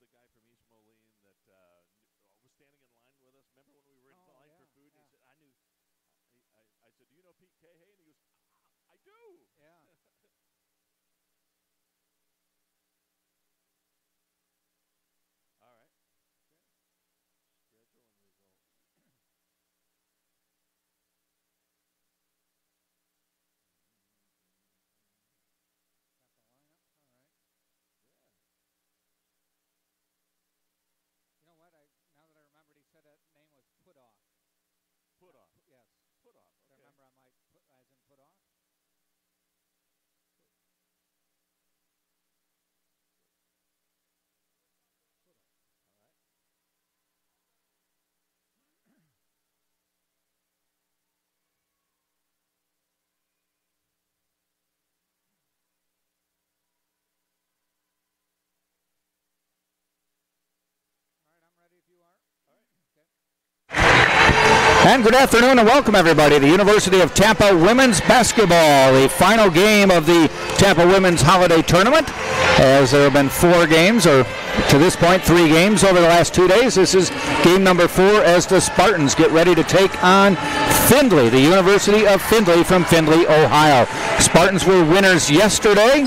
the guy from East Moline that was standing in line with us. Remember when we were in line for food? And he said, I knew. I said, do you know Pete Cahay? And he goes, I do. Yeah. All right. Okay. Schedule and results. Now that I remembered, he said that name was Put Off. Put Off. Yes. Put Off. Okay. I remember on my as in Put Off. Put Off. All right. All right, I'm ready if you are. All right. Okay. And good afternoon and welcome everybody to the University of Tampa Women's Basketball, the final game of the Tampa Women's Holiday Tournament, as there have been 4 games, or to this point 3 games over the last 2 days. This is game number 4 as the Spartans get ready to take on Findlay, the University of Findlay from Findlay, Ohio. Spartans were winners yesterday,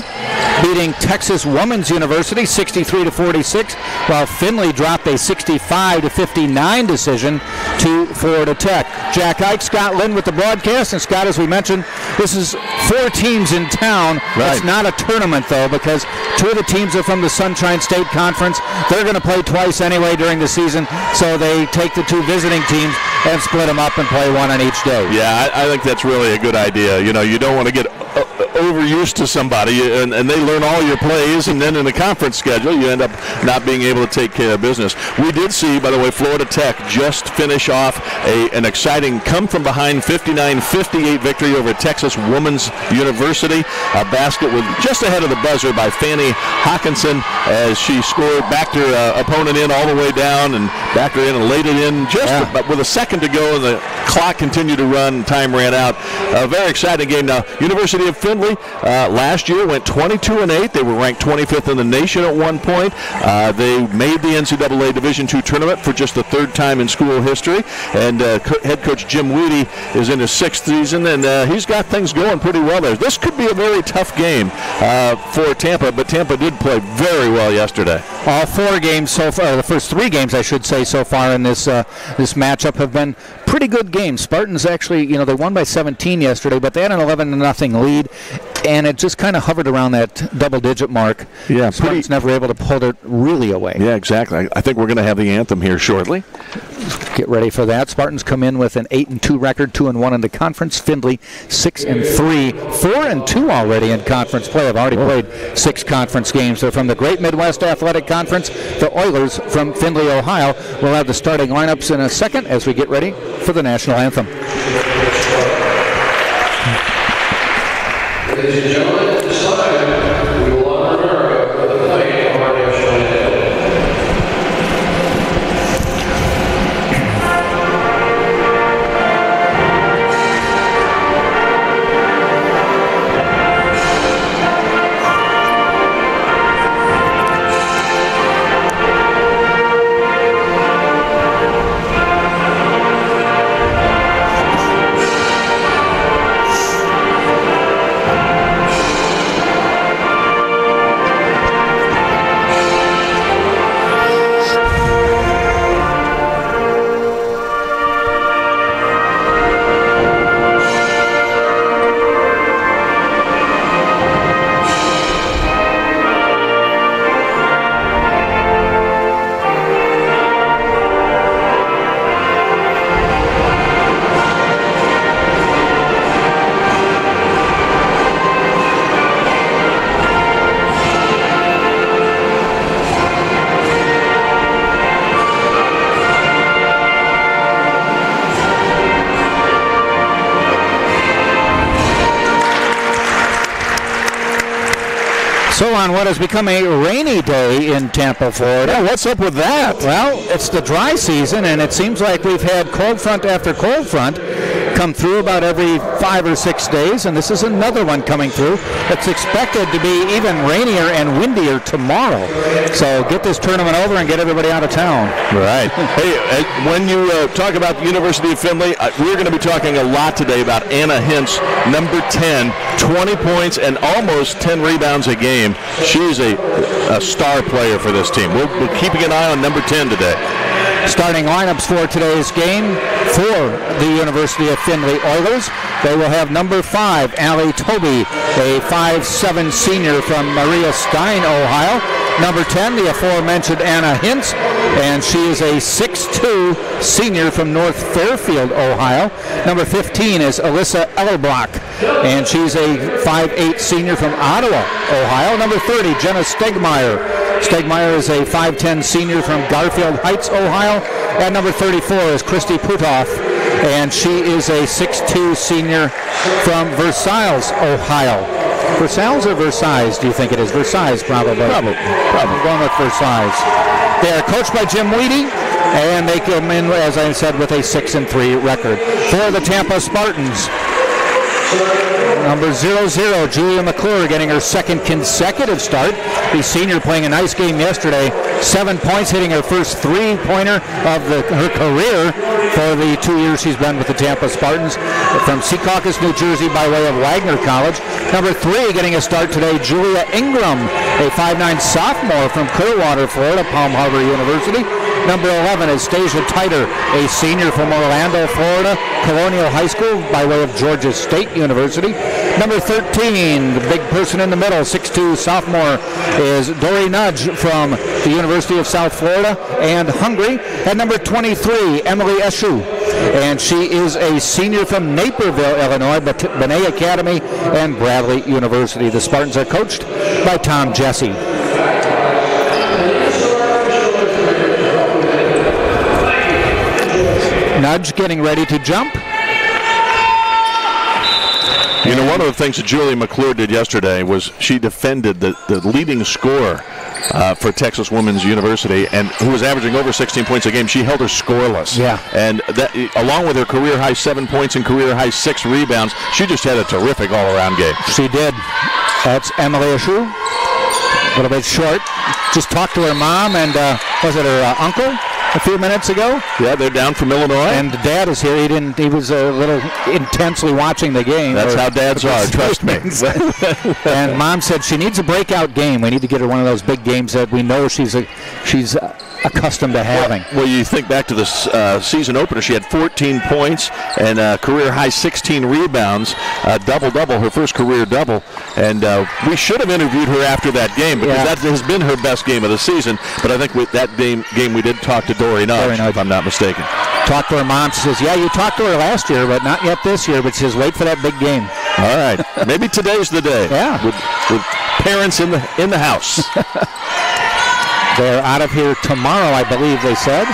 beating Texas Women's University 63-46, while Findlay dropped a 65-59 decision to Florida Tech. Jack Ike, Scott Lynn with the broadcast, and Scott, as we mentioned, this is 4 teams in town. Right. It's not a tournament though, because 2 of the teams are from the Sunshine State Conference. They're going to play twice anyway during the season, so they take the 2 visiting teams and split them up and play one on each day. Yeah, I think that's really a good idea. You know, you don't want to get overused to somebody, and they learn all your plays, and then in the conference schedule, you end up not being able to take care of business. We did see, by the way, Florida Tech just finish off an exciting come-from-behind 59-58 victory over Texas Women's University. A basket with just ahead of the buzzer by Fanny Hawkinson as she scored, backed her opponent in all the way down and backed her in and laid it in just with a second to go, and the clock continued to run, time ran out. A very exciting game. Now, University of Findlay last year went 22-8. They were ranked 25th in the nation at one point. They made the NCAA Division II tournament for just the 3rd time in school history, and head coach Jim Weedy is in his 6th season, and he's got things going pretty well there. This could be a very tough game for Tampa, but Tampa did play very well yesterday. All 4 games so far, the first 3 games I should say so far in this this matchup have been pretty good games. Spartans actually, you know, they won by 17 yesterday, but they had an 11-0 lead, and it just kind of hovered around that double-digit mark. Yeah, Spartans never able to pull it really away. Yeah, exactly. I think we're going to have the anthem here shortly. Get ready for that. Spartans come in with an 8-2 record, 2-1 in the conference. Findlay 6-3, 4-2 already in conference play. Have already played 6 conference games. They're from the Great Midwest Athletic Conference. The Oilers from Findlay, Ohio. We'll have the starting lineups in a second as we get ready for the national anthem. Ladies and gentlemen, at this time, we will honor America with the playing of our national anthem. So on what has become a rainy day in Tampa, Florida. Yeah, what's up with that? Well, it's the dry season, and it seems like we've had cold front after cold front come through about every 5 or 6 days, and this is another one coming through. It's expected to be even rainier and windier tomorrow. So get this tournament over and get everybody out of town. Right. Hey, when you talk about the University of Findlay, we're going to be talking a lot today about Anna Hintz, number 10, 20 points and almost 10 rebounds a game. She's a star player for this team. We're keeping an eye on number 10 today. Starting lineups for today's game for the University of Findlay Oilers. They will have number 5, Allie Toby, a 5'7" senior from Maria Stein, Ohio. Number 10, the aforementioned Anna Hintz, and she is a 6'2" senior from North Fairfield, Ohio. Number 15 is Alyssa Ellerblock, and she's a 5'8" senior from Ottawa, Ohio. Number 30, Jenna Stegmeyer. Stegmeyer is a 5'10" senior from Garfield Heights, Ohio. And number 34 is Christy Putoff, and she is a 6'2" senior from Versailles, Ohio. Versailles or Versailles, do you think it is? Versailles, probably. Probably. I'm going with Versailles. They are coached by Jim Weedy, and they come in, as I said, with a 6-3 record. For the Tampa Spartans, number 00, Julia McClure, getting her second consecutive start. The senior playing a nice game yesterday. 7 points, hitting her first three-pointer of her career for the 2 years she's been with the Tampa Spartans. From Secaucus, New Jersey, by way of Wagner College. Number 3, getting a start today, Julia Ingram, a 5'9" sophomore from Clearwater, Florida, Palm Harbor University. Number 11 is Stasia Titer, a senior from Orlando, Florida, Colonial High School by way of Georgia State University. Number 13, the big person in the middle, 6'2" sophomore, is Dory Nudge from the University of South Florida and Hungary. And number 23, Emily Eshu, and she is a senior from Naperville, Illinois, Benet Academy and Bradley University. The Spartans are coached by Tom Jesse. Nudge getting ready to jump. You know, one of the things that Julia McClure did yesterday was she defended the leading scorer for Texas Women's University, and who was averaging over 16 points a game. She held her scoreless. Yeah. And that, along with her career-high 7 points and career-high 6 rebounds, she just had a terrific all-around game. She did. That's Emily Eshu. A little bit short. Just talked to her mom and, was it her uncle? A few minutes ago. Yeah, they're down from Illinois. And Dad is here. He was a little intensely watching the game. That's how dads are, trust me. And Mom said she needs a breakout game. We need to get her one of those big games that we know she's accustomed to having. Well, you think back to the season opener. She had 14 points and career-high 16 rebounds, double-double, her first career double. And we should have interviewed her after that game because that has been her best game of the season. But I think with that game we did talk to Dory Nudge, if I'm not mistaken. Talked to her mom. She says, yeah, you talked to her last year, but not yet this year. But she says, wait for that big game. All right. Maybe today's the day. Yeah. With parents in the house. They're out of here tomorrow, I believe they said.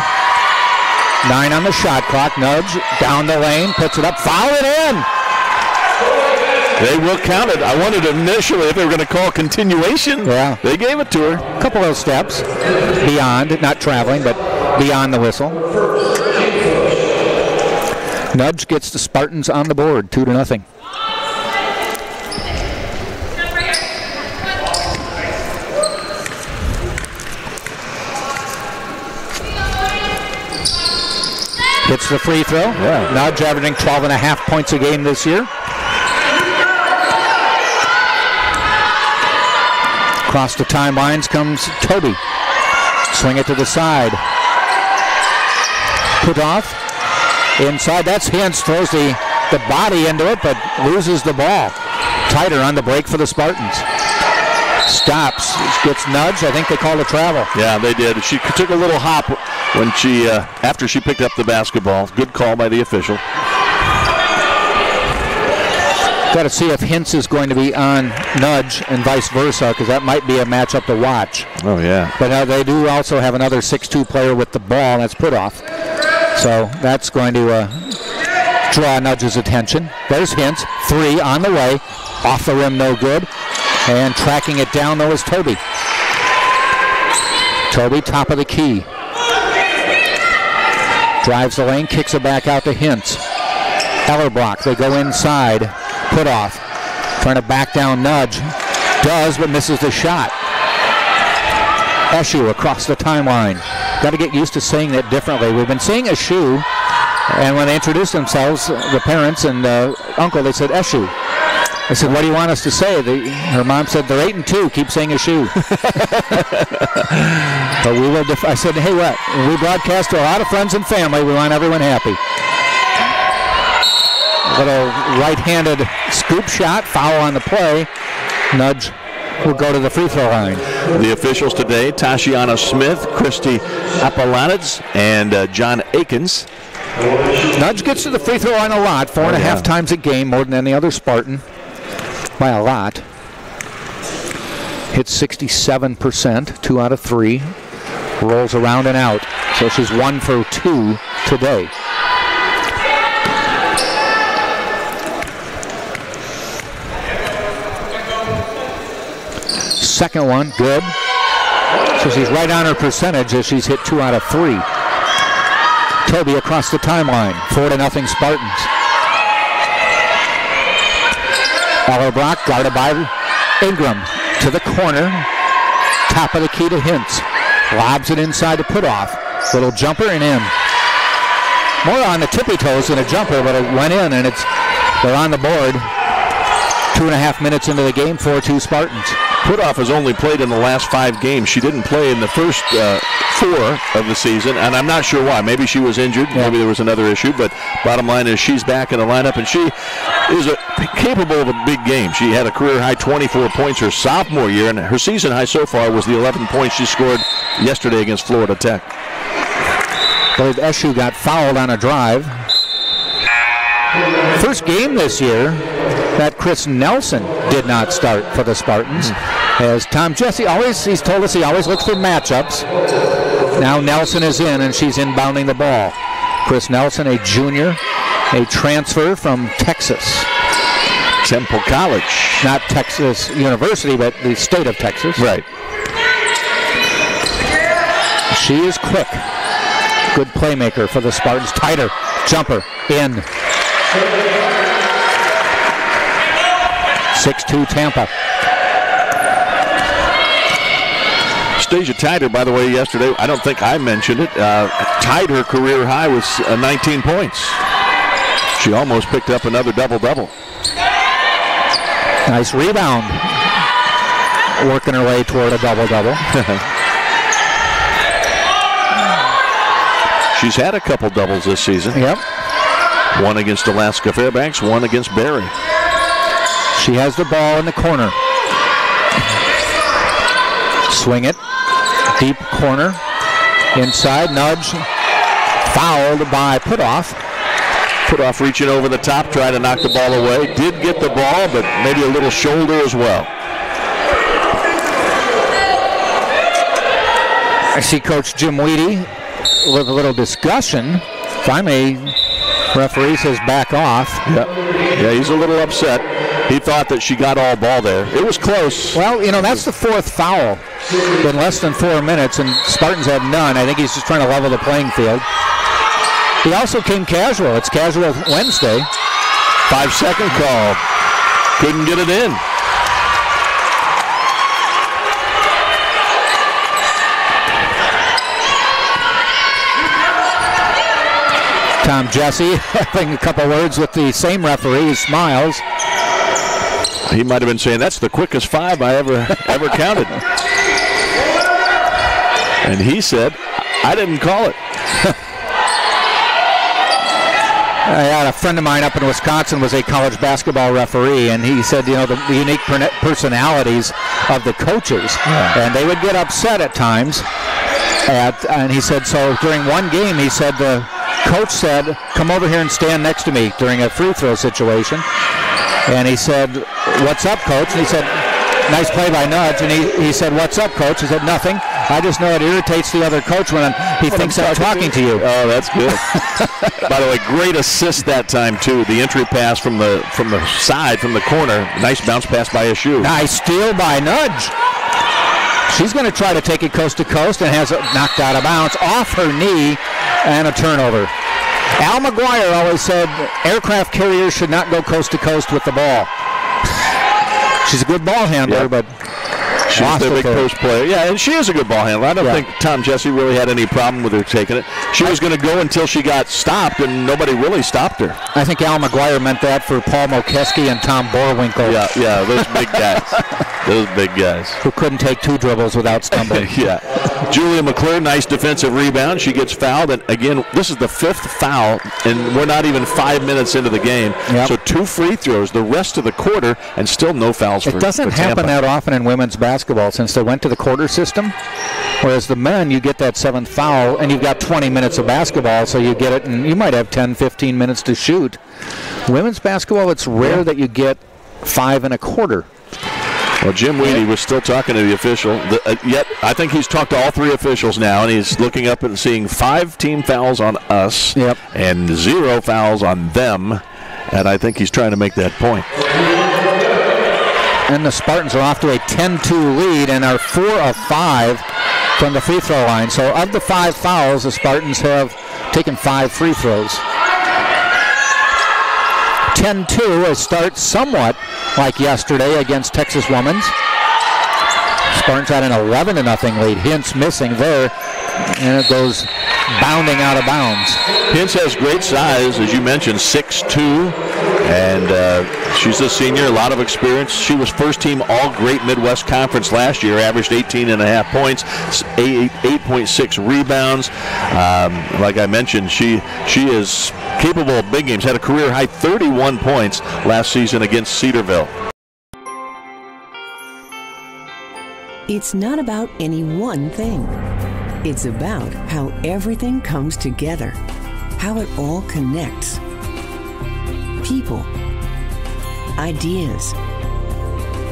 9 on the shot clock. Nudge down the lane, puts it up, foul it in. They will count it. I wondered initially if they were going to call continuation. Yeah. They gave it to her. A couple of steps beyond, not traveling, but beyond the whistle. Nudge gets the Spartans on the board, 2-0. Hits the free throw. Yeah. Nudge averaging 12.5 points a game this year. Across the timelines comes Toby. Swing it to the side. Put off. Inside, that's Hintz. Throws the body into it, but loses the ball. Tighter on the break for the Spartans. Stops. Gets nudged. I think they called a travel. Yeah, they did. She took a little hop when she after she picked up the basketball. Good call by the official. Got to see if Hintz is going to be on Nudge and vice versa, because that might be a matchup to watch. Oh, yeah. But they do also have another 6'2 player with the ball, and that's put off. So that's going to draw Nudge's attention. There's Hintz. 3 on the way. Off the rim, no good. And tracking it down, though, is Toby. Toby, top of the key. Drives the lane, kicks it back out to Hintz. Ellerbrock, they go inside. Put off. Trying to back down Nudge. Does, but misses the shot. Eshu across the timeline. Got to get used to saying that differently. We've been saying Eshu, and when they introduced themselves, the parents and uncle, they said Eshu. I said, what do you want us to say? Her mom said, they're 8-2. Keep saying Eshu. But we will. I said, hey, what? We broadcast to a lot of friends and family. We want everyone happy. Little right-handed scoop shot, foul on the play. Nudge will go to the free throw line. The officials today, Tashiana Smith, Christy Apollonides, and John Akins. Nudge gets to the free throw line a lot, 4.5 times a game, more than any other Spartan, by a lot. Hits 67%, 2 out of 3. Rolls around and out, so she's 1 for 2 today. Second one, good. So she's right on her percentage as she's hit 2 out of 3. Toby across the timeline, 4-0 Spartans. Ellerbrock guarded by Ingram to the corner. Top of the key to Hintz. Lobs it inside to put off. Little jumper and in. More on the tippy toes than a jumper, but it went in and they're on the board. 2.5 minutes into the game, 4-2 Spartans. Putoff has only played in the last 5 games. She didn't play in the first 4 of the season, and I'm not sure why. Maybe she was injured. Yeah. Maybe there was another issue, but bottom line is she's back in the lineup, and she is capable of a big game. She had a career-high 24 points her sophomore year, and her season high so far was the 11 points she scored yesterday against Florida Tech. I believe Eshu got fouled on a drive. First game this year that Chris Nelson did not start for the Spartans. As Tom Jesse he's told us he always looks for matchups. Now Nelson is in and she's inbounding the ball. Chris Nelson, a junior, a transfer from Texas. Temple College. Not Texas University, but the state of Texas. Right. She is quick. Good playmaker for the Spartans. Tighter. Jumper. In. 6-2 Tampa. Stasia Tider, by the way, yesterday, I don't think I mentioned it, tied her career high with 19 points. She almost picked up another double-double. Nice rebound. Working her way toward a double-double. She's had a couple doubles this season. Yep. One against Alaska Fairbanks, one against Barry. She has the ball in the corner. Swing it. Deep corner. Inside. Nudge. Fouled by Putoff. Putoff reaching over the top, trying to knock the ball away. Did get the ball, but maybe a little shoulder as well. I see Coach Jim Weedy with a little discussion. Finally, referee says back off. Yeah, he's a little upset. He thought that she got all ball there. It was close. Well, that's the 4th foul in less than 4 minutes, and Spartans have none. I think he's just trying to level the playing field. He also came casual. It's casual Wednesday. 5-second call. Couldn't get it in. Tom Jesse having a couple words with the same referee. He smiles. He might have been saying, that's the quickest 5 I ever counted. And he said, I didn't call it. I had a friend of mine up in Wisconsin was a college basketball referee, and he said, the unique personalities of the coaches. Yeah. And they would get upset at times. And he said, so during one game, he said, the coach said, come over here and stand next to me during a free throw situation. And he said, what's up, coach? And he said, nice play by Nudge. And he said, what's up, coach? He said, nothing. I just know it irritates the other coach when he thinks I'm talking to you. Oh, that's good. By the way, great assist that time, too. The entry pass from the side, from the corner. Nice bounce pass by Eshu. Nice steal by Nudge. She's going to try to take it coast to coast and has it knocked out of bounds off her knee and a turnover. Al McGuire always said aircraft carriers should not go coast to coast with the ball. She's a good ball handler, but she's their big post player. Yeah, and she is a good ball handler. I don't think Tom Jesse really had any problem with her taking it. She was going to go until she got stopped, and nobody really stopped her. I think Al McGuire meant that for Paul Mokeski and Tom Borwinkle. Yeah, those big guys. Those big guys. Who couldn't take 2 dribbles without stumbling. Yeah. Julia McClure, nice defensive rebound. She gets fouled, and again, this is the 5th foul, and we're not even 5 minutes into the game. Yep. So 2 free throws the rest of the quarter, and still no fouls for Tampa. It doesn't happen that often in women's basketball since they went to the quarter system. Whereas the men, you get that 7th foul, and you've got 20 minutes of basketball, so you get it, and you might have 10, 15 minutes to shoot. Women's basketball, it's rare that you get 5 1/4. Well, Jim Weedy was still talking to the official. Yet I think he's talked to all 3 officials now, and he's looking up and seeing 5 team fouls on us and 0 fouls on them. And I think he's trying to make that point. And the Spartans are off to a 10-2 lead and are 4 of 5 from the free throw line. So of the 5 fouls, the Spartans have taken 5 free throws. 10-2, a start somewhat like yesterday against Texas Women's. Spartans had an 11-0 lead. Hintz missing there, and it goes bounding out of bounds. Hintz has great size, as you mentioned, 6'2", and she's a senior, a lot of experience. She was first team All-Great Midwest Conference last year, averaged 18.5 points, 8.6 rebounds. Like I mentioned, she is capable of big games. Had a career-high 31 points last season against Cedarville. It's not about any one thing. It's about how everything comes together, how it all connects. People, ideas,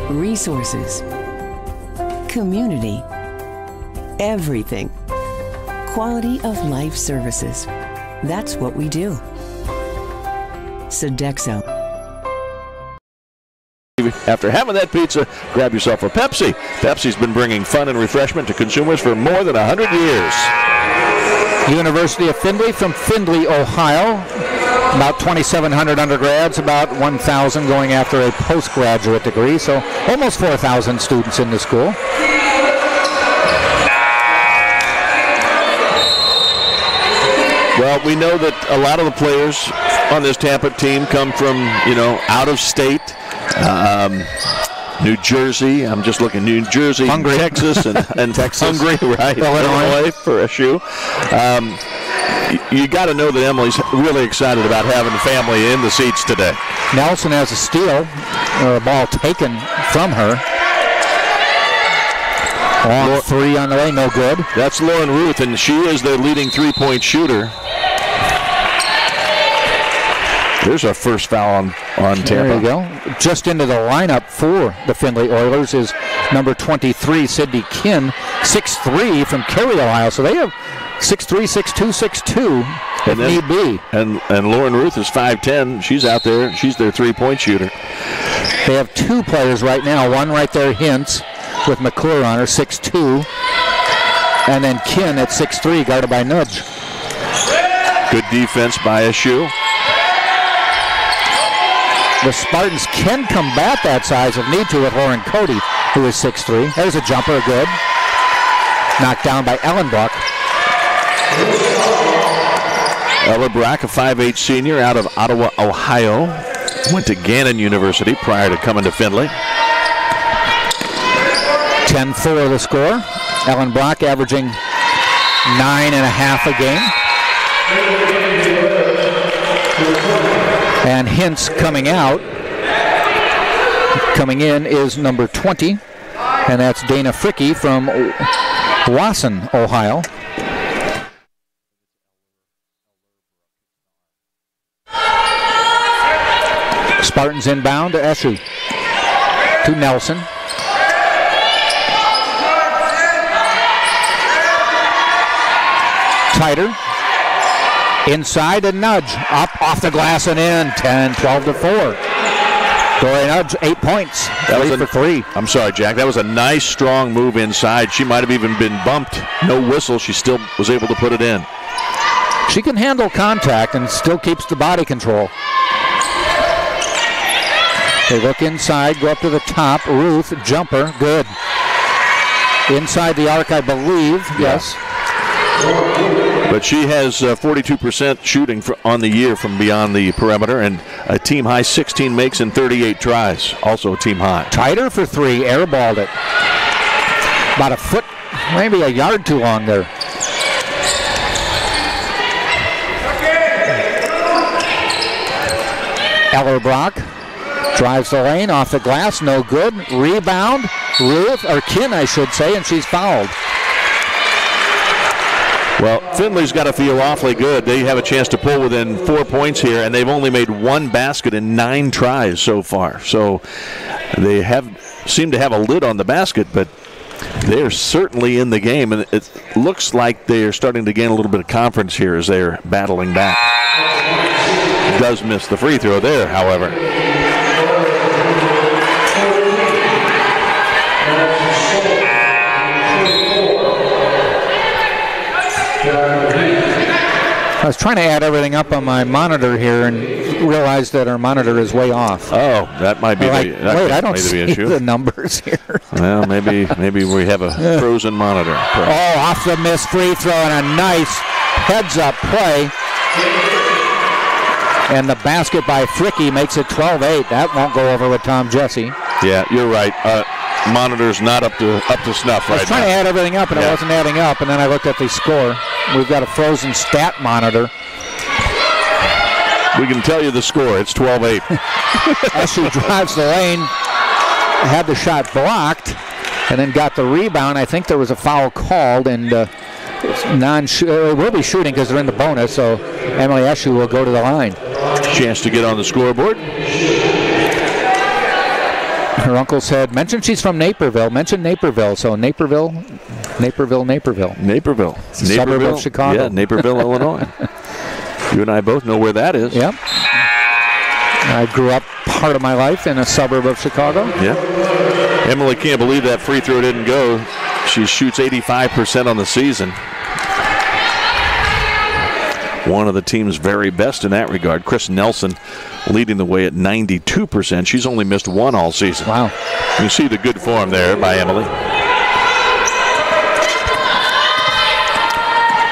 resources, community, everything. Quality of life services. That's what we do. Sodexo. After having that pizza, grab yourself a Pepsi. Pepsi's been bringing fun and refreshment to consumers for more than 100 years. University of Findlay from Findlay, Ohio. About 2,700 undergrads, about 1,000 going after a postgraduate degree, so almost 4,000 students in the school. Well, we know that a lot of the players on this Tampa team come from, out of state. New Jersey, I'm just looking, New Jersey, Hungary. Texas, and Texas. Hungary, right? Illinois for a shoe. You got to know that Emily's really excited about having the family in the seats today. Nelson has a steal, or a ball taken from her. Long 3 on the way, no good. That's Lauren Ruth, and she is their leading 3-point shooter. There's our first foul on Tampa. There you go. Just into the lineup for the Findlay Oilers is number 23, Sydney Kinn, 6'3" from Cary, Ohio. So they have 6'3", 6'2", 6'2", if need be. And Lauren Ruth is 5'10". She's out there. She's their 3-point shooter. They have 2 players right now. One right there, Hintz, with McClure on her, 6'2", and then Kinn at 6'3", guarded by Nudge. Good defense by Eshoo. The Spartans can combat that size if need to with Lauren Cody, who is 6'3". There's a jumper, good. Knocked down by Ellen Brock. Ella Brock, a 5'8" senior out of Ottawa, Ohio. Went to Gannon University prior to coming to Findlay. 10-4 the score. Ellen Brock averaging 9.5 a game. And Hintz coming out. Coming in is number 20, and that's Dana Fricke from Wasson, Ohio. Spartans inbound to Eshoo. To Nelson. Tighter. Inside and Nudge. Up off the glass and in. 10-12-4. Dory Nudge, 8 points. That was for 3. I'm sorry, Jack. That was a nice, strong move inside. She might have even been bumped. No whistle. She still was able to put it in. She can handle contact and still keeps the body control. They look inside, go up to the top. Ruth, jumper, good. Inside the arc, I believe, yes. But she has 42% shooting on the year from beyond the perimeter, and a team high 16 makes in 38 tries, also a team high. Tighter for three, airballed it. About a foot, maybe a yard too long there. Ellerbrock drives the lane off the glass, no good. Rebound, Ruth, or Kin, I should say, and she's fouled. Well, Findlay's got to feel awfully good. They have a chance to pull within 4 points here, and they've only made one basket in 9 tries so far. So they seem to have a lid on the basket, but they're certainly in the game, and it looks like they're starting to gain a little bit of confidence here as they're battling back. Does miss the free throw there, however. I was trying to add everything up on my monitor here and realized that our monitor is way off. Oh, that might be I don't see the numbers here. Well, maybe we have a frozen monitor. Oh, off the missed free throw and a nice heads-up play. And the basket by Fricky makes it 12-8. That won't go over with Tom Jesse. Yeah, you're right. Monitor's not up to snuff right now. I was trying to add everything up, and it wasn't adding up, and then I looked at the score. We've got a frozen stat monitor. We can tell you the score. It's 12-8. As she drives the lane, had the shot blocked, and then got the rebound. I think there was a foul called, and we'll be shooting because they're in the bonus, so Emily Eshu will go to the line. Chance to get on the scoreboard. Her uncle said, mention she's from Naperville. Mention Naperville. So Naperville. It's a suburb of Chicago. Yeah, Naperville, Illinois. You and I both know where that is. Yep. I grew up part of my life in a suburb of Chicago. Yeah. Emily can't believe that free throw didn't go. She shoots 85% on the season. One of the team's very best in that regard. Chris Nelson leading the way at 92%. She's only missed one all season. Wow. You see the good form there by Emily.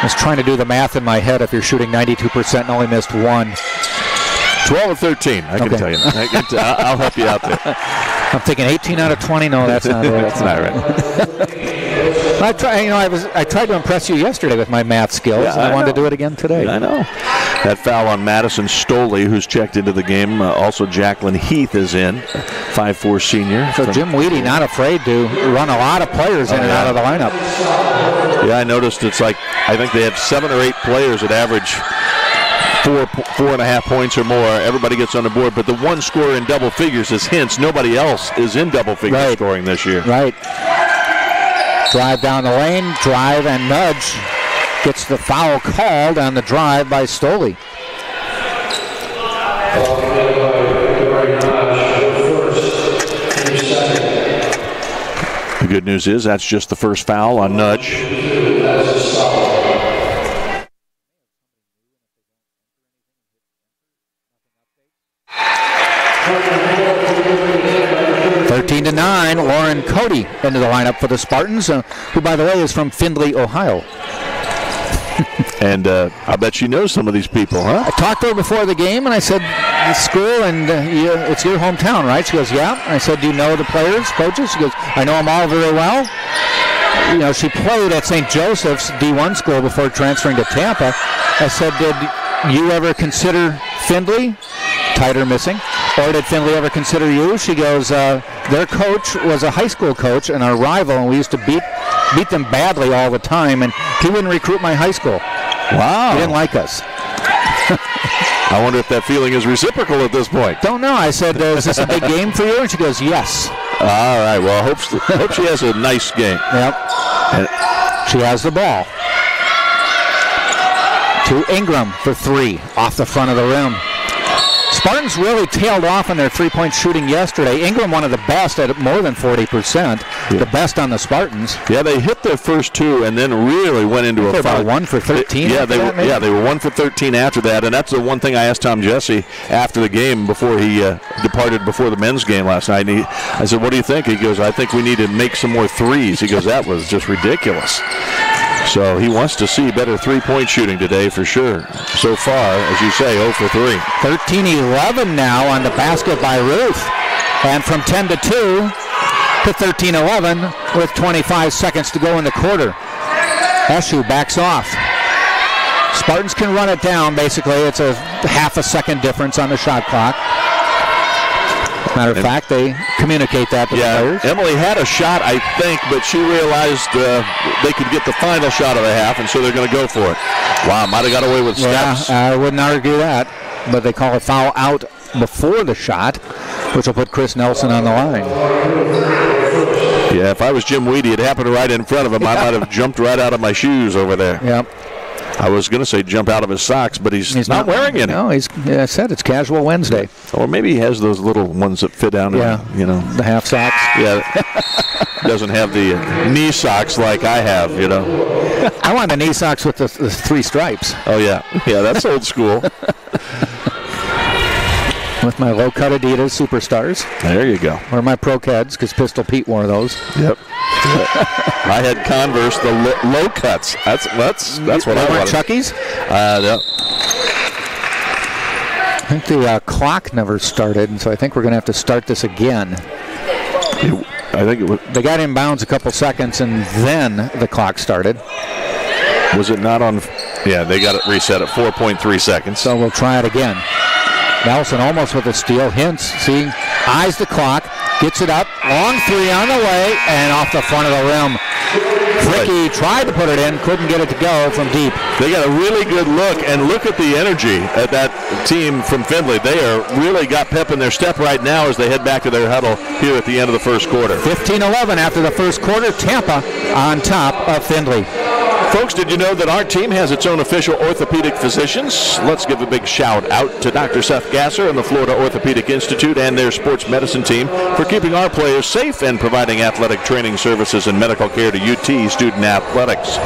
I was trying to do the math in my head. If you're shooting 92% and only missed one. 12 or 13, I can tell you. I'll help you out there. I'm thinking 18 out of 20. No, that's not right. That's not right. I tried to impress you yesterday with my math skills. Yeah, I wanted to do it again today. I know. That foul on Madison Stoley, who's checked into the game. Also, Jacqueline Heath is in, 5'4" senior. So Jim Weedy not afraid to run a lot of players in and out of the lineup. Yeah, I noticed it's like, I think they have 7 or 8 players that average 4.5 points or more. Everybody gets on the board, but the one scorer in double figures is Hintz. Nobody else is in double figure scoring this year. Right. Drive down the lane, drive and nudge. Gets the foul called on the drive by Stoley. The good news is that's just the first foul on Nudge. 13-9, Lauren Cody into the lineup for the Spartans, who, by the way, is from Findlay, Ohio. And I bet she knows some of these people, huh? I talked to her before the game, and I said, the school, and it's your hometown, right? She goes, yeah. And I said, do you know the players, coaches? She goes, I know them all very well. You know, she played at St. Joseph's D1 school before transferring to Tampa. I said, did you ever consider Findlay? Tighter missing. Or did Findlay ever consider you? She goes, their coach was a high school coach and our rival, and we used to beat them badly all the time, and he wouldn't recruit my high school. Wow. He didn't like us. I wonder if that feeling is reciprocal at this point. Don't know. I said, is this a big game for you? And she goes, yes. All right. Well, I hope she has a nice game. Yep. She has the ball. To Ingram for 3 off the front of the rim. Spartans really tailed off on their three-point shooting yesterday. Ingram, one of the best at more than 40%, the best on the Spartans. Yeah, they hit their first two and then really went into a fight. About 1 for 13. They were 1 for 13 after that, and that's the one thing I asked Tom Jesse after the game before he departed before the men's game last night. And I said, "What do you think?" He goes, "I think we need to make some more threes." He goes, "That was just ridiculous." So he wants to see better three-point shooting today for sure. So far, as you say, 0 for 3. 13-11 now on the basket by Ruth. And from 10 to 2 to 13-11 with 25 seconds to go in the quarter. Eshu backs off. Spartans can run it down, basically. It's a half a second difference on the shot clock. Matter of fact, they communicate that to the players. Emily had a shot, I think, but she realized they could get the final shot of the half, and so they're going to go for it. Wow, might have got away with steps. Yeah, I wouldn't argue that, but they call a foul out before the shot, which will put Chris Nelson on the line. Yeah, if I was Jim Weedy, it happened right in front of him. I might have jumped right out of my shoes over there. Yep. I was going to say jump out of his socks, but he's not wearing any. No, I said it's casual Wednesday. Or maybe he has those little ones that fit down. Yeah, the half socks. Yeah, doesn't have the knee socks like I have, I want the knee socks with the 3 stripes. Oh, yeah. Yeah, that's old school. With my low-cut Adidas Superstars. There you go. Or my Pro Keds, because Pistol Pete wore those. Yep. I had Converse, the low cuts. That's what I wanted. Chuckies? Yep. I think the clock never started, and so I think we're going to have to start this again. I think it was. They got in bounds a couple seconds, and then the clock started. Was it not on? Yeah, they got it reset at 4.3 seconds. So we'll try it again. Nelson almost with a steal. Hintz, eyes the clock, gets it up, long 3 on the way, and off the front of the rim. Fricky tried to put it in, couldn't get it to go from deep. They got a really good look, and look at the energy at that team from Findlay. They are really got pep in their step right now as they head back to their huddle here at the end of the first quarter. 15-11 after the first quarter. Tampa on top of Findlay. Folks, did you know that our team has its own official orthopedic physicians? Let's give a big shout out to Dr. Seth Gasser and the Florida Orthopedic Institute and their sports medicine team for keeping our players safe and providing athletic training services and medical care to UT student athletics.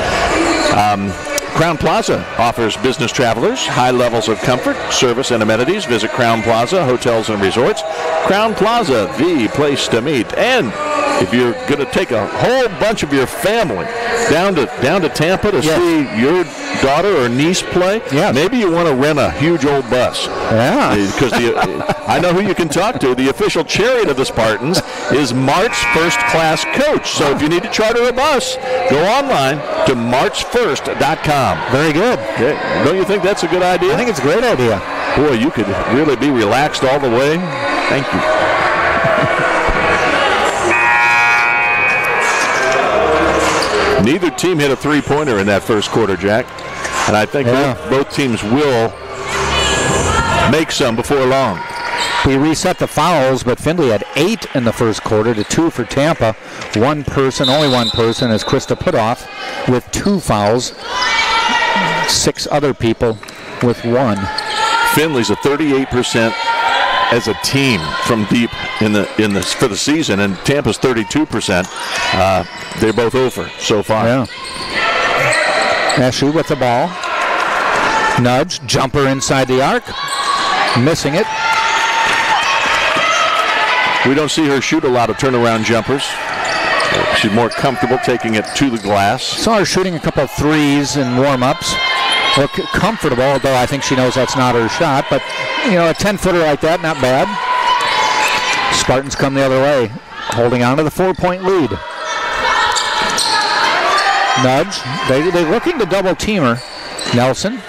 Crown Plaza offers business travelers high levels of comfort, service, and amenities. Visit Crown Plaza Hotels and Resorts. Crown Plaza, the place to meet. And if you're going to take a whole bunch of your family down to Tampa to see your daughter or niece play, maybe you want to rent a huge old bus. Yeah. Because I know who you can talk to. The official chariot of the Spartans is Mart's First Class Coach. So if you need to charter a bus, go online to martsfirst.com. Very good. Don't you think that's a good idea? I think it's a great idea. Boy, you could really be relaxed all the way. Thank you. Neither team hit a three-pointer in that first quarter, Jack. And I think both teams will make some before long. We reset the fouls, but Findlay had 8 in the first quarter to 2 for Tampa. Only one person is Krista Putoff with 2 fouls. 6 other people with 1. Findlay's a 38% as a team from deep for the season, and Tampa's 32%. They're both over so far. Yeah. Eshu with the ball. Nudge, jumper inside the arc. Missing it. We don't see her shoot a lot of turnaround jumpers. She's more comfortable taking it to the glass. Saw her shooting a couple of threes in warm-ups. Look comfortable, although I think she knows that's not her shot. But, a 10-footer like that, not bad. Spartans come the other way, holding on to the 4-point lead. Nudge. They're looking to double-team her. Nelson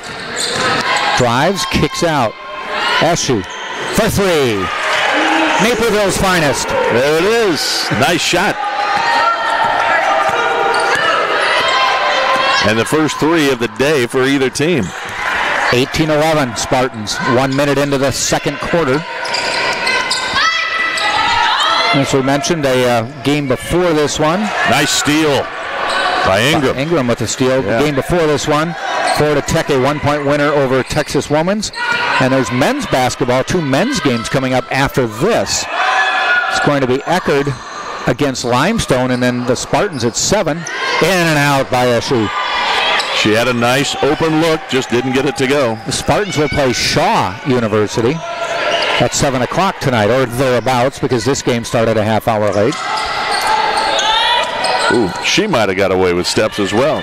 drives, kicks out. Eshu for 3. Naperville's finest. There it is. Nice shot. And the first 3 of the day for either team. 18-11 Spartans. 1 minute into the second quarter. As we mentioned, a game before this one. Nice steal by Ingram. Ingram with the steal. The game before this one, Florida Tech a 1-point winner over Texas Women's. And there's men's basketball, 2 men's games coming up after this. It's going to be Eckerd against Limestone, and then the Spartans at 7. In and out by SU. She had a nice open look, just didn't get it to go. The Spartans will play Shaw University at 7 o'clock tonight, or thereabouts, because this game started a half hour late. Ooh, she might have got away with steps as well.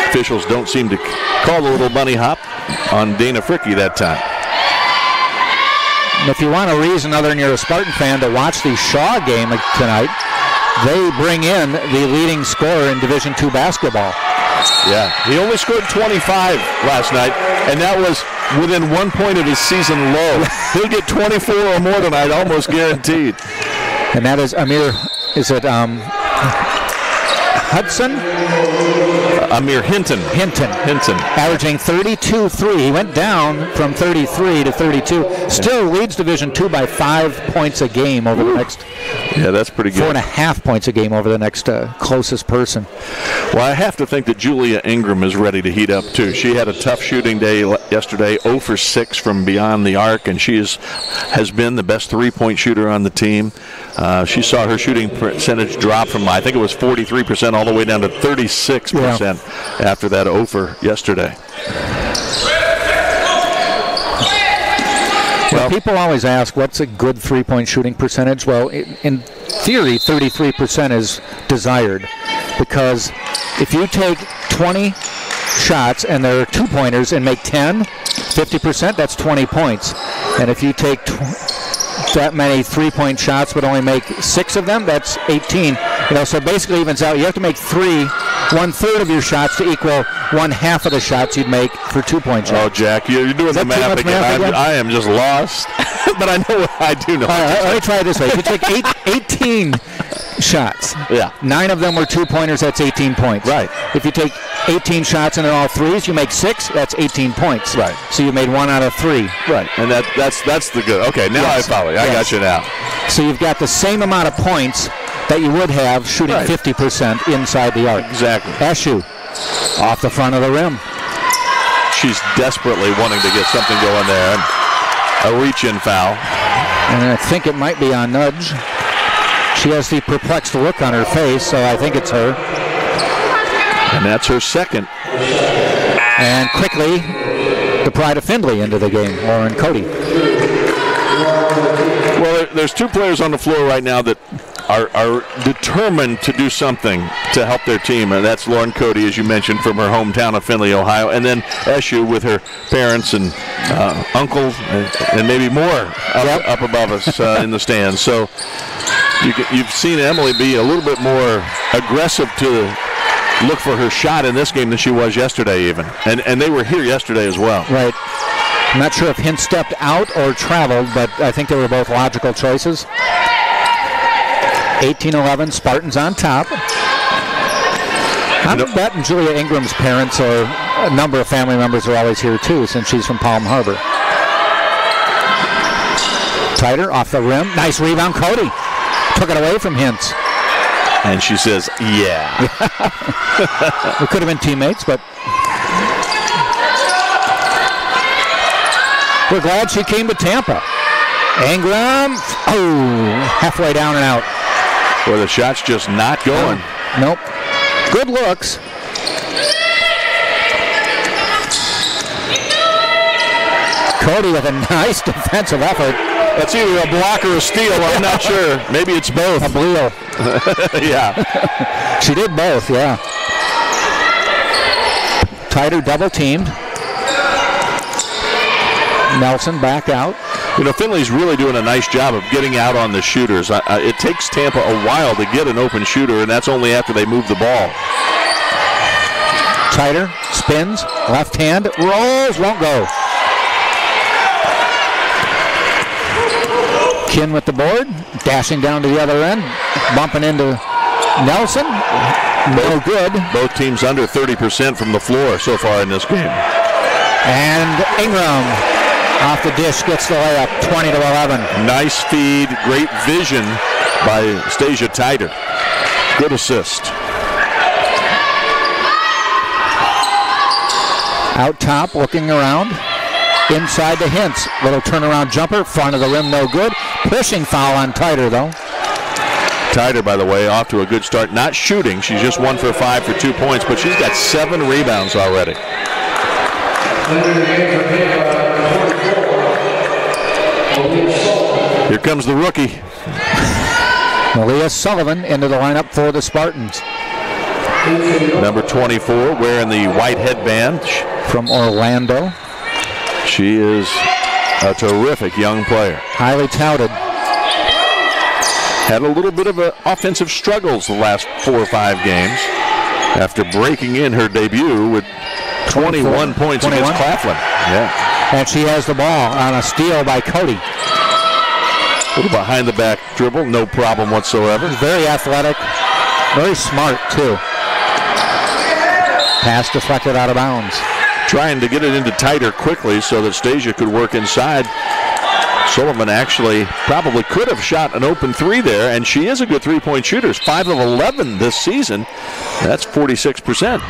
Officials don't seem to call the little bunny hop on Dana Fricke that time. And if you want a reason other than you're a Spartan fan to watch the Shaw game tonight, they bring in the leading scorer in Division II basketball. Yeah, he only scored 25 last night, and that was within 1 point of his season low. He'll get 24 or more tonight, almost guaranteed. And that is Amir, Hudson? Amir Hinton. Hinton. Averaging 32-3. He went down from 33 to 32. Still leads Division II by 5 points a game over the next. Yeah, that's pretty good. 4.5 points a game over the next closest person. Well, I have to think that Julia Ingram is ready to heat up, too. She had a tough shooting day yesterday, 0 for 6 from beyond the arc, and she has been the best three-point shooter on the team. She saw her shooting percentage drop from, I think it was 43% all the way down to 36% after that 0 for yesterday. Well, people always ask, what's a good three-point shooting percentage? Well, in theory, 33% is desired, because if you take 20 shots and they're two-pointers and make 10, 50%, that's 20 points. And if you take that many three-point shots but only make 6 of them, that's 18. So basically evens out. You have to make 1/3 of your shots to equal 1/2 of the shots you'd make for 2-point shots. Oh, Jack, you're doing the math again. I am just lost. But I know I do know. All right, let me try it this way. If you take 18 shots, 9 of them were 2-pointers, that's 18 points. Right. If you take 18 shots and they're all 3s, you make 6, that's 18 points. Right. So you made 1 out of 3. Right. And that's the good. Okay, now I follow you. I got you now. So you've got the same amount of points that you would have shooting 50% inside the arc. Exactly. Eshu off the front of the rim. She's desperately wanting to get something going there. A reach-in foul. And I think it might be on Nudge. She has the perplexed look on her face, so I think it's her. And that's her second. And quickly, the pride of Findlay into the game, Lauren Cody. Well, there's 2 players on the floor right now that are determined to do something to help their team, and that's Lauren Cody, as you mentioned, from her hometown of Findlay, Ohio, and then Eshu with her parents and uncle and maybe more up above us in the stands. So you've seen Emily be a little bit more aggressive to look for her shot in this game than she was yesterday even, and they were here yesterday as well. Right. I'm not sure if Hint stepped out or traveled, but I think they were both logical choices. 18-11, Spartans on top. I'm betting Julia Ingram's parents or a number of family members are always here too, since she's from Palm Harbor. Tighter off the rim. Nice rebound, Cody. Took it away from Hintz. And she says, yeah. We could have been teammates, but we're glad she came to Tampa. Ingram, halfway down and out. Well, the shot's just not going. Nope. Good looks. Cody with a nice defensive effort. That's either a block or a steal. I'm not sure. Maybe it's both. A bleel. Yeah. She did both, yeah. Tighter double teamed. Nelson back out. Findlay's really doing a nice job of getting out on the shooters. It takes Tampa a while to get an open shooter, and that's only after they move the ball. Tighter, spins, left hand, rolls, won't go. Kin with the board, dashing down to the other end, bumping into Nelson. No good. Both teams under 30% from the floor so far in this game. And Ingram off the dish gets the layup, 20-11. Nice feed, great vision by Stasia Tighter. Good assist. Out top, looking around. Inside to Hintz. Little turnaround jumper. Front of the rim, no good. Pushing foul on Tyder, though. Tyder, by the way, off to a good start. Not shooting. She's just 1 for 5 for 2 points, but she's got 7 rebounds already. Here comes the rookie. Malia Sullivan into the lineup for the Spartans. Number 24, wearing the white headband. From Orlando. She is a terrific young player. Highly touted. Had a little bit of offensive struggles the last 4 or 5 games after breaking in her debut with 21 points against Claflin. Yeah. And she has the ball on a steal by Cody. A little behind the back dribble, no problem whatsoever. Very athletic, very smart too. Pass deflected out of bounds. Trying to get it into Tyder quickly so that Stasia could work inside. Sullivan actually probably could have shot an open 3 there, and she is a good 3-point shooter. 5 of 11 this season. That's 46%.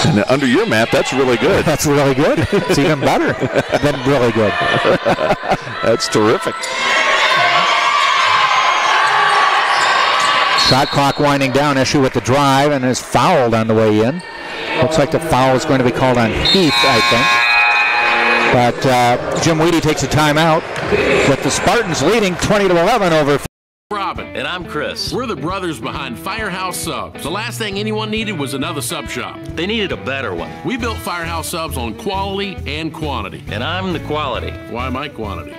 And under your math, that's really good. That's really good. It's even better than really good. That's terrific. Shot clock winding down. Issue with the drive and is fouled on the way in. Looks like the foul is going to be called on Heath, I think. But Jim Weedy takes a timeout with the Spartans leading 20-11 over. Robin. And I'm Chris. We're the brothers behind Firehouse Subs. The last thing anyone needed was another sub shop. They needed a better one. We built Firehouse Subs on quality and quantity. And I'm the quality. Why my quantity?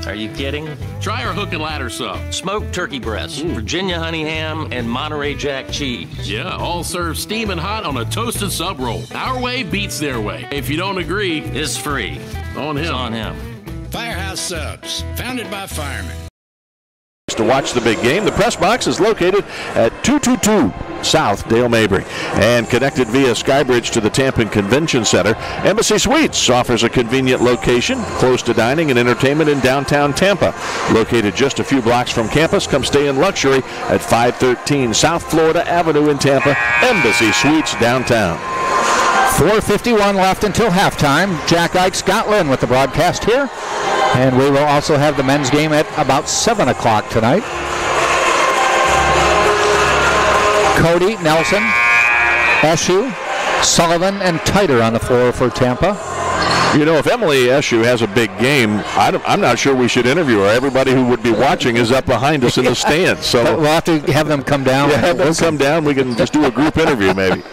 Are you kidding? Try our hook and ladder sub. Smoked turkey breast, Virginia honey ham, and Monterey Jack cheese. Yeah, all served steaming hot on a toasted sub roll. Our way beats their way. If you don't agree, it's free. On him. It's on him. Firehouse Subs, founded by firemen. To watch the big game, the press box is located at 222 South Dale Mabry and connected via Skybridge to the Tampa Convention Center. Embassy Suites offers a convenient location close to dining and entertainment in downtown Tampa. Located just a few blocks from campus, come stay in luxury at 513 South Florida Avenue in Tampa. Embassy Suites downtown. 4:51 left until halftime. Jack Ike, Scott Lynn with the broadcast here. And we will also have the men's game at about 7 o'clock tonight. Cody, Nelson, Eshu, Sullivan, and Tyder on the floor for Tampa. You know, if Emily Eshu has a big game, I'm not sure we should interview her. Everybody who would be watching is up behind us in the stands. So we'll have to have them come down. Yeah, have them come down. We can just do a group interview maybe.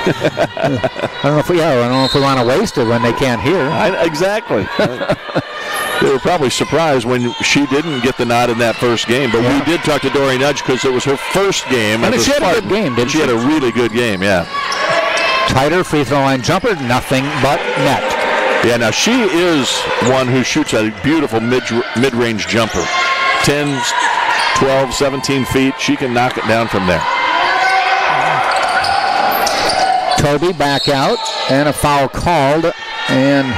I don't know if we want to waste it when they can't hear. Exactly. They were probably surprised when she didn't get the nod in that first game, but we did talk to Dory Nudge because it was her first game. And she had a good game, didn't she? She had a really good game, yeah. Tyder, free throw line jumper, nothing but net. Yeah, now she is one who shoots a beautiful mid-range jumper. 10, 12, 17 feet. She can knock it down from there. Toby back out, and a foul called, and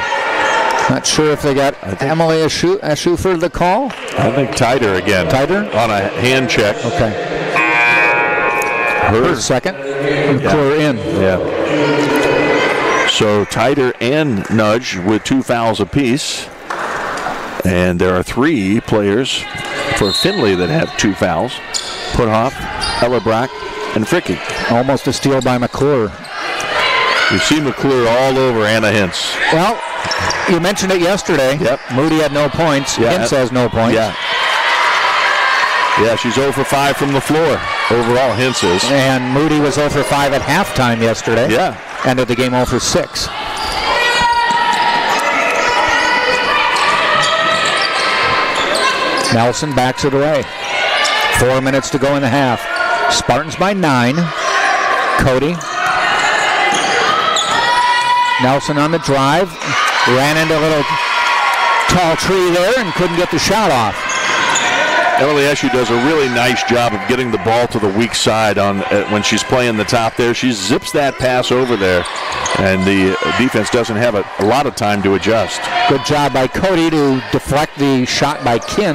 not sure if they got Emily Eshu for the call. I think Tyder again. Tyder? On a hand check. Okay. Her second. Clear in. Yeah. So Tyder and Nudge with 2 fouls apiece. And there are 3 players for Findlay that have 2 fouls. Puthoff, Ellerbrock, and Fricky. Almost a steal by McClure. You see McClure all over Anna Hintz. Well, you mentioned it yesterday. Yep. Moody had no points. Hintz has no points. Yeah. Yeah, she's 0 for 5 from the floor. Overall, Hintz is. And Moody was 0 for 5 at halftime yesterday. Yeah. Ended the game 0 for 6. Nelson backs it away. 4 minutes to go in the half. Spartans by 9. Cody. Nelson on the drive. Ran into a little tall tree there and couldn't get the shot off. Emily Eshu does a really nice job of getting the ball to the weak side when she's playing the top there. She zips that pass over there, and the defense doesn't have a lot of time to adjust. Good job by Cody to deflect the shot by Kin.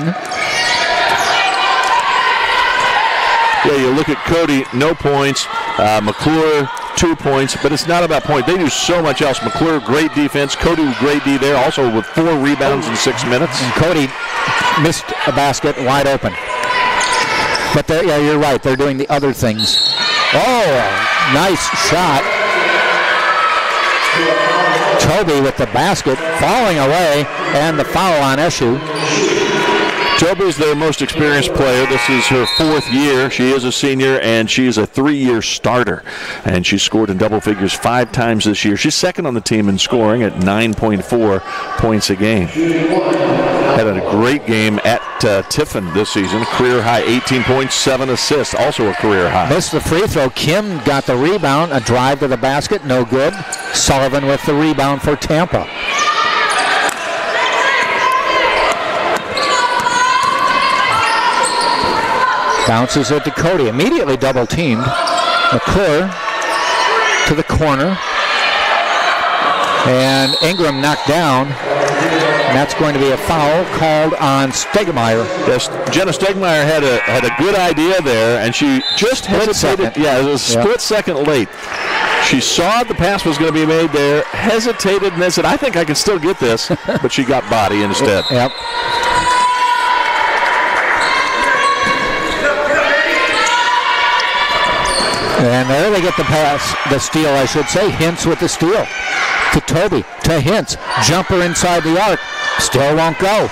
Yeah, you look at Cody, no points. McClure 2 points, but it's not about point. They do so much else. McClure, great defense. Cody, great D there, also with 4 rebounds in 6 minutes. And Cody missed a basket wide open. But yeah, you're right. They're doing the other things. Oh, nice shot. Toby with the basket, falling away, and the foul on Eshu. Toby's their most experienced player. This is her 4th year. She is a senior, and she's a 3-year starter. And she scored in double figures 5 times this year. She's second on the team in scoring at 9.4 points a game. Had a great game at Tiffin this season. Career high 18 points, 7 assists, also a career high. Missed the free throw. Kim got the rebound. A drive to the basket, no good. Sullivan with the rebound for Tampa. Bounces it to Cody. Immediately double teamed. McClure to the corner. And Ingram knocked down. And that's going to be a foul called on Stegmeyer. Yes, Jenna Stegmeyer had a good idea there, and she just hesitated. Yeah, it was a split second late. She saw the pass was going to be made there, hesitated, and then said, I think I can still get this. But she got body instead. Yep. And there they get the pass, the steal, I should say. Hintz with the steal. To Toby, to Hintz. Jumper inside the arc. Still won't go.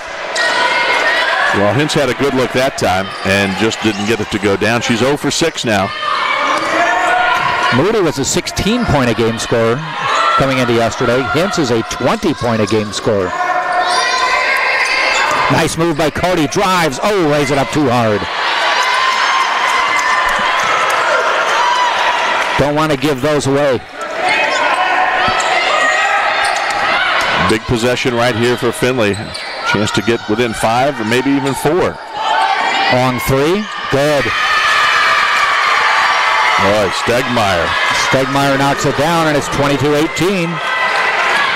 Well, Hintz had a good look that time and just didn't get it to go down. She's 0 for 6 now. Moody was a 16-point-a-game scorer coming into yesterday. Hintz is a 20-point-a-game scorer. Nice move by Cody. Drives. Oh, lays it up too hard. Don't want to give those away. Big possession right here for Findlay. Chance to get within 5 or maybe even 4. Long 3. Good. Oh, Stegmeyer. Stegmeyer knocks it down, and it's 22-18.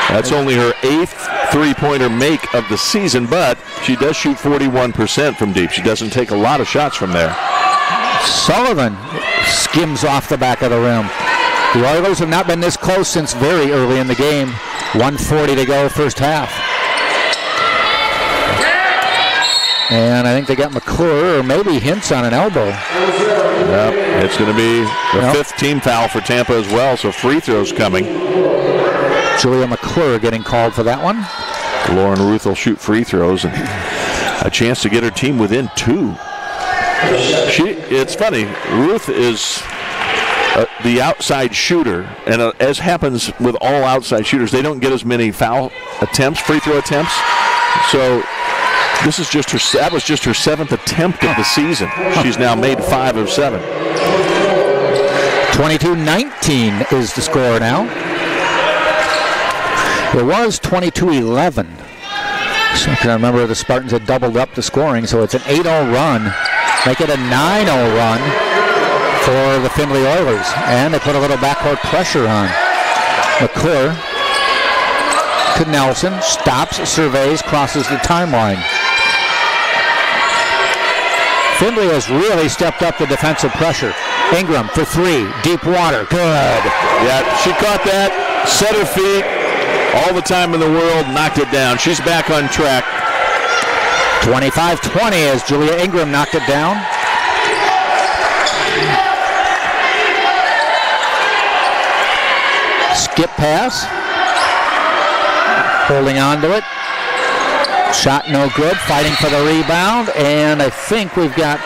That's only her 8th three-pointer make of the season, but she does shoot 41% from deep. She doesn't take a lot of shots from there. Sullivan skims off the back of the rim. The Oilers have not been this close since very early in the game. 1:40 to go, first half. And I think they got McClure or maybe Hintz on an elbow. Yep, it's going to be the 5th team foul for Tampa as well, so free throws coming. Julia McClure getting called for that one. Lauren Ruth will shoot free throws and a chance to get her team within 2. It's funny, Ruth is the outside shooter, and as happens with all outside shooters, they don't get as many foul attempts, free throw attempts. So this is just that was just her 7th attempt of the season. She's now made 5 of 7. 22-19 is the score now. It was 22-11. So I can remember the Spartans had doubled up the scoring, so it's an 8-0 run. Make it a 9-0 run for the Findlay Oilers. And they put a little backcourt pressure on. McClure to Nelson. Stops, surveys, crosses the timeline. Findlay has really stepped up the defensive pressure. Ingram for 3. Deep water. Good. Yeah, she caught that. Set her feet. All the time in the world. Knocked it down. She's back on track. 25-20 as Julia Ingram knocked it down. Skip pass. Holding on to it. Shot no good. Fighting for the rebound. And I think we've got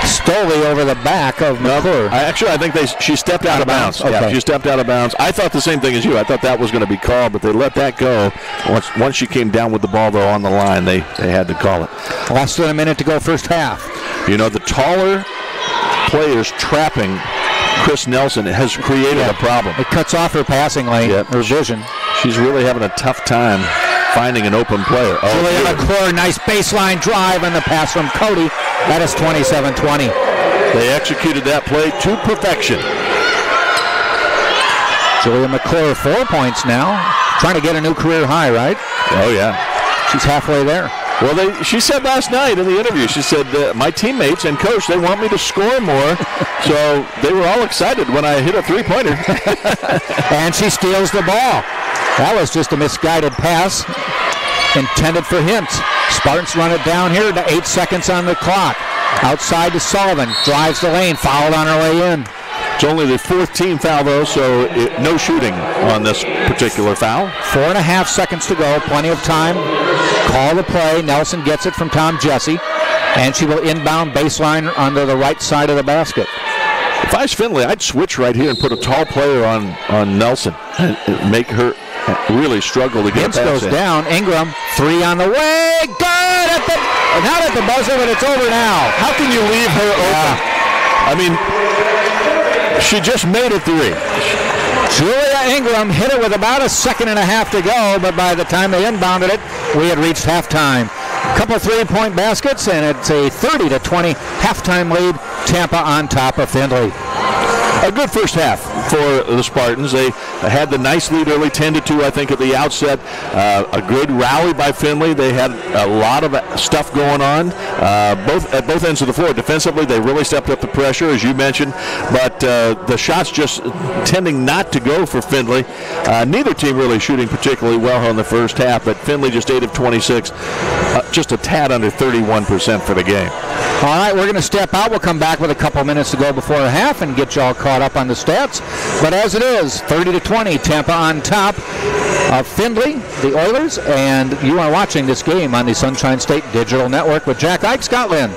Stoley over the back of McClure. I think she stepped out of bounds. Okay. Yeah, she stepped out of bounds. I thought the same thing as you. I thought that was going to be called, but they let that go. Once she came down with the ball, though, on the line, they had to call it. Less than a minute to go first half. You know, the taller players trapping Chris Nelson has created a problem. It cuts off her passing lane, her vision. She's really having a tough time finding an open player. Julia McClure, nice baseline drive, and the pass from Cody. That is 27-20. They executed that play to perfection. Julia McClure, 4 points now. Trying to get a new career high, right? Oh, yeah. She's halfway there. Well, she said last night in the interview, she said, my teammates and coach, they want me to score more. So they were all excited when I hit a three-pointer. And she steals the ball. That was just a misguided pass intended for Hintz. Spartans run it down here to 8 seconds on the clock. Outside to Sullivan. Drives the lane. Fouled on her way in. It's only the 4th team foul, though, so no shooting on this particular foul. 4.5 seconds to go. Plenty of time. Call the play. Nelson gets it from Tom Jesse. And she will inbound baseline under the right side of the basket. If I was Findlay, I'd switch right here and put a tall player on Nelson and make her really struggle to get Hintz goes down. Ingram, 3 on the way. Good! Not at the buzzer, but it's over now. How can you leave her open? I mean, she just made a 3. Julia Ingram hit it with about 1.5 seconds to go, but by the time they inbounded it, we had reached halftime. Couple 3-point baskets, and it's a 30-20 halftime lead. Tampa on top of Findlay. A good first half for the Spartans. They had the nice lead early, 10-2, I think, at the outset. A good rally by Findlay. They had a lot of stuff going on at both ends of the floor. Defensively, they really stepped up the pressure, as you mentioned, but the shots just tending not to go for Findlay. Neither team really shooting particularly well in the first half, but Findlay just 8 of 26, just a tad under 31% for the game. All right, we're going to step out. We'll come back with a couple minutes to go before half and get you all caught up on the stats. But as it is, 30-20, Tampa on top of Findlay, the Oilers, and you are watching this game on the Sunshine State Digital Network with Jack Ike, Scott Lynn.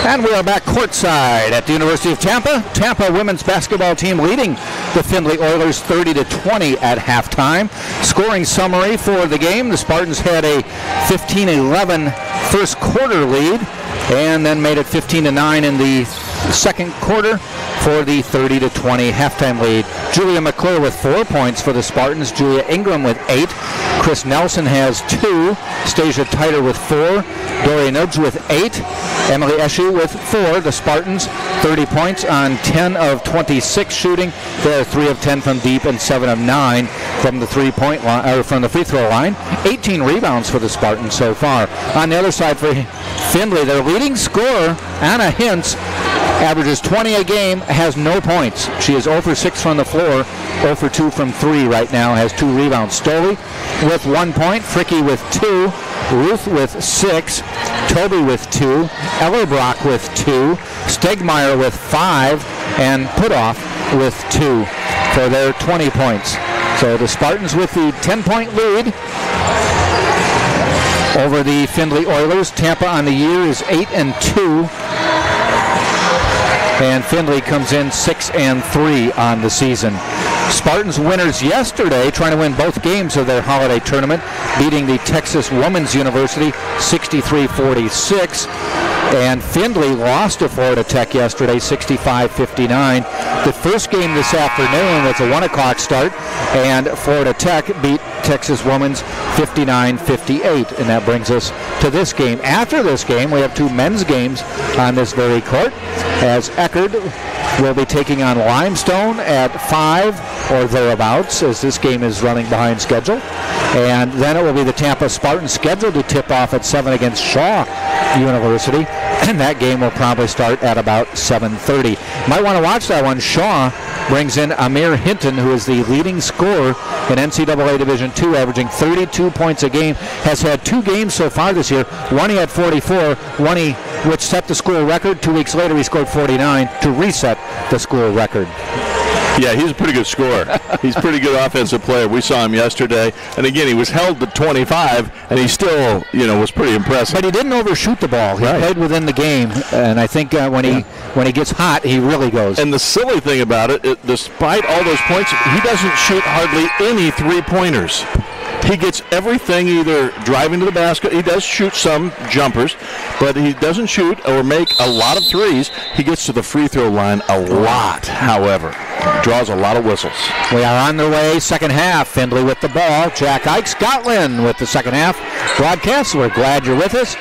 And we are back courtside at the University of Tampa. Tampa women's basketball team leading the Findlay Oilers 30-20 at halftime. Scoring summary for the game: the Spartans had a 15-11 first quarter lead, and then made it 15-9 in the second quarter for the 30-20 halftime lead. Julia McClure with 4 points for the Spartans. Julia Ingram with 8. Chris Nelson has 2. Stasia Titer with 4. Dory Nudge with 8. Emily Eshu with 4. The Spartans 30 points on 10 of 26 shooting. They're 3 of 10 from deep and 7 of 9 from the 3-point line, or from the free throw line. 18 rebounds for the Spartans so far. On the other side for Findlay, their leading scorer, Anna Hintz, averages 20 a game, has no points. She is 0 for 6 from the floor, 0 for 2 from 3 right now, has 2 rebounds. Stoley with 1 point, Fricky with 2, Ruth with 6, Toby with 2, Ellerbrock with 2, Stegmeyer with 5, and Putoff with 2 for their 20 points. So the Spartans with the 10-point lead over the Findlay Oilers. Tampa on the year is 8-2. And Findlay comes in 6-3 on the season. Spartans winners yesterday, trying to win both games of their holiday tournament, beating the Texas Women's University 63-46. And Findlay lost to Florida Tech yesterday 65-59. The first game this afternoon was a 1 o'clock start, and Florida Tech beat Texas Women's 59-58. And that brings us to this game. After this game, we have 2 men's games on this very court, as Eckerd will be taking on Limestone at 5 or thereabouts, as this game is running behind schedule. And then it will be the Tampa Spartans scheduled to tip off at 7 against Shaw University, and that game will probably start at about 7:30. Might want to watch that one. Shaw brings in Amir Hinton, who is the leading scorer in NCAA Division II, averaging 32 points a game. Has had 2 games so far this year. One he had 44, which set the school record. 2 weeks later he scored 49 to reset the school record. Yeah, he's a pretty good scorer. He's a pretty good offensive player. We saw him yesterday. And again, he was held to 25, and he still, was pretty impressive. But he didn't overshoot the ball. He played within the game, and I think when he gets hot, he really goes. And the silly thing about it, despite all those points, he doesn't shoot hardly any three-pointers. He gets everything either driving to the basket. He does shoot some jumpers, but he doesn't shoot or make a lot of threes. He gets to the free throw line a lot, however. Draws a lot of whistles. We are on the way, second half. Findlay with the ball. Jack Ike Scotland with the second half broadcast. We're glad you're with us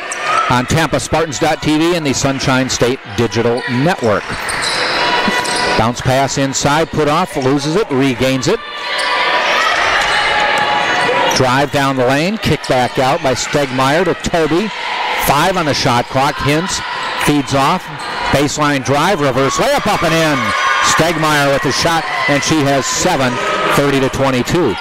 on TampaSpartans.tv and the Sunshine State Digital Network. Bounce pass inside, Putoff, loses it, regains it. Drive down the lane, kick back out by Stegmeyer to Toby. 5 on the shot clock. Hintz feeds off. Baseline drive, reverse layup up and in. Stegmeyer with the shot, and she has 7, 30-22.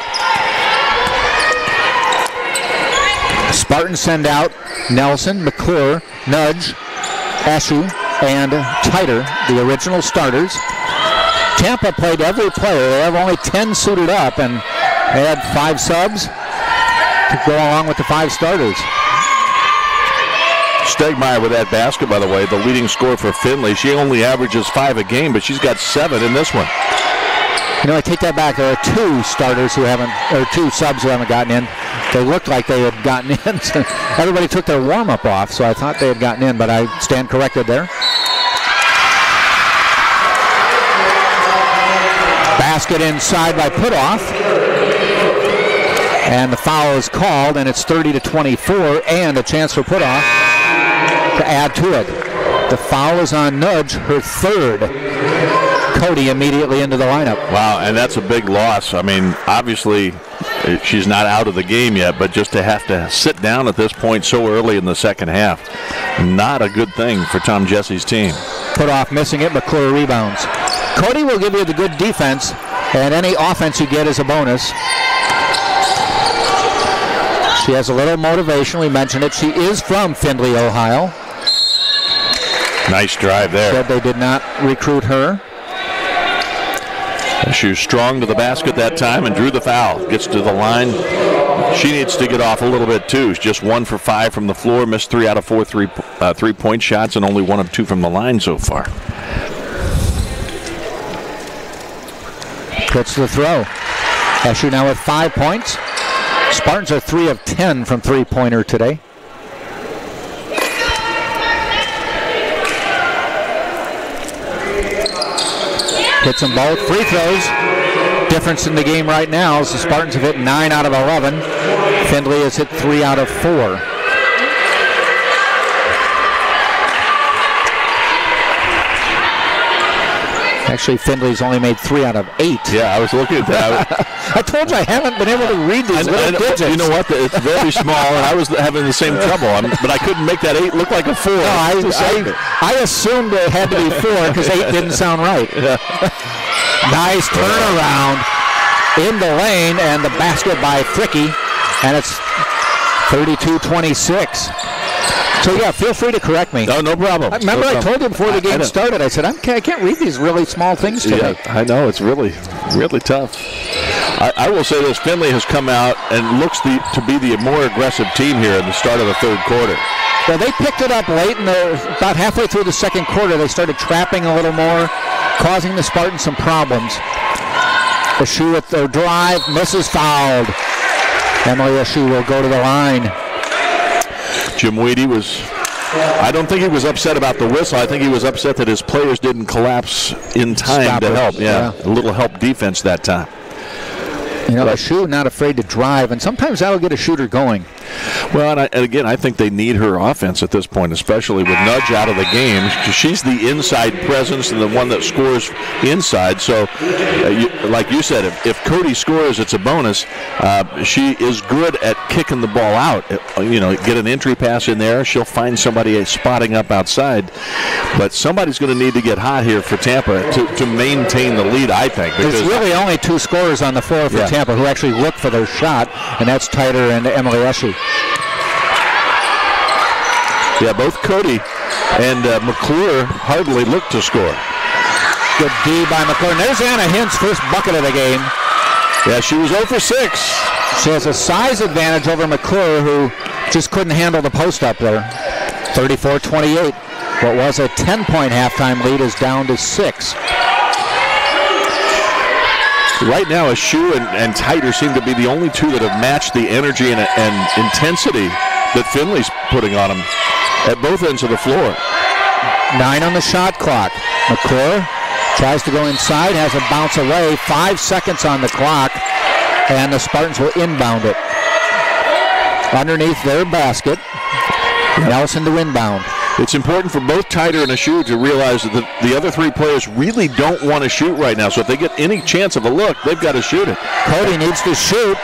Spartans send out Nelson, McClure, Nudge, Eshu, and Titer, the original starters. Tampa played every player. They have only 10 suited up, and they had 5 subs to go along with the 5 starters. Stegmeyer with that basket, by the way, the leading scorer for Findlay. She only averages 5 a game, but she's got 7 in this one. I take that back. There are 2 starters who haven't, or 2 subs who haven't gotten in. They looked like they had gotten in. Everybody took their warm-up off, so I thought they had gotten in, but I stand corrected there. Basket inside by Putoff. And the foul is called, and it's 30-24, and a chance for Putoff to add to it. The foul is on Nudge, her 3rd. Cody immediately into the lineup. Wow, and that's a big loss. I mean, obviously, she's not out of the game yet, but just to have to sit down at this point so early in the second half, not a good thing for Tom Jesse's team. Putoff missing it, McClure rebounds. Cody will give you the good defense, and any offense you get is a bonus. She has a little motivation. We mentioned it. She is from Findlay, Ohio. Nice drive there. Said they did not recruit her. She was strong to the basket that time and drew the foul. Gets to the line. She needs to get off a little bit, too. She's just 1 for 5 from the floor. Missed 3 out of 4 three-point shots and only 1 of 2 from the line so far. Gets the throw. Escher now with 5 points. Spartans are 3 of 10 from three-pointer today. Hits them both. Free throws. Difference in the game right now is the Spartans have hit 9 out of 11. Findlay has hit 3 out of 4. Actually, Findlay's only made 3 out of 8. Yeah, I was looking at that. I told you I haven't been able to read these little digits. You know what? It's very small, and I was having the same trouble. But I couldn't make that 8 look like a 4. No, I assumed it had to be 4 because 8 didn't sound right. Nice turnaround in the lane, and the basket by Fricky, and it's 32-26. So, yeah, feel free to correct me. No problem. Remember, I told you before the game started, I said, I can't read these really small things today. Yeah, I know. It's really, really tough. I will say this. Findlay has come out and looks to be the more aggressive team here in the start of the third quarter. Well, they picked it up late, and about halfway through the second quarter, they started trapping a little more, causing the Spartans some problems. Escher with their drive, misses, fouled. Emily Escher will go to the line. Jim Weedy I don't think he was upset about the whistle. I think he was upset that his players didn't collapse in time to help. Yeah, a little help defense that time. You know, Escher not afraid to drive, and sometimes that'll get a shooter going. Well, and again, I think they need her offense at this point, especially with Nudge out of the game. She's the inside presence and the one that scores inside. So, like you said, if Cody scores, it's a bonus. She is good at kicking the ball out. Get an entry pass in there. She'll find somebody spotting up outside. But somebody's going to need to get hot here for Tampa to maintain the lead, I think. There's really only 2 scorers on the floor for Tampa who actually look for their shot, and that's Titer and Emily Escher. Yeah, both Cody and McClure hardly look to score. Good D by McClure. And there's Anna Hintz, first bucket of the game. Yeah, she was 0 for 6. She has a size advantage over McClure, who just couldn't handle the post up there. 34-28. What was a 10-point halftime lead is down to 6. Right now, Escher and Titer seem to be the only 2 that have matched the energy and intensity that Findlay's putting on them at both ends of the floor. 9 on the shot clock. McClure tries to go inside, has a bounce away. 5 seconds on the clock, and the Spartans will inbound it. Underneath their basket, Nelson to inbound. It's important for both Titer and Escher to realize that the other 3 players really don't want to shoot right now. So if they get any chance of a look, they've got to shoot it. Cody needs to shoot.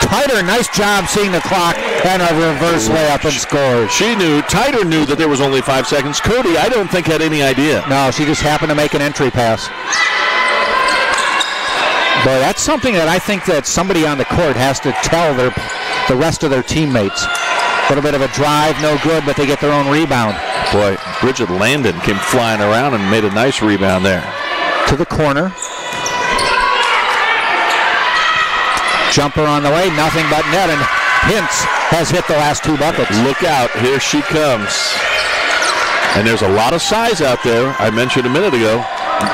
Titer, nice job seeing the clock, and a reverse layup and scores. Titer knew that there was only 5 seconds. Cody, I don't think, had any idea. No, she just happened to make an entry pass. But that's something that I think that somebody on the court has to tell the rest of their teammates. A little bit of a drive, no good, but they get their own rebound. Boy, Bridget Landon came flying around and made a nice rebound there. To the corner. Jumper on the way, nothing but net, and Hintz has hit the last 2 buckets. Look out, here she comes. And there's a lot of size out there. I mentioned a minute ago,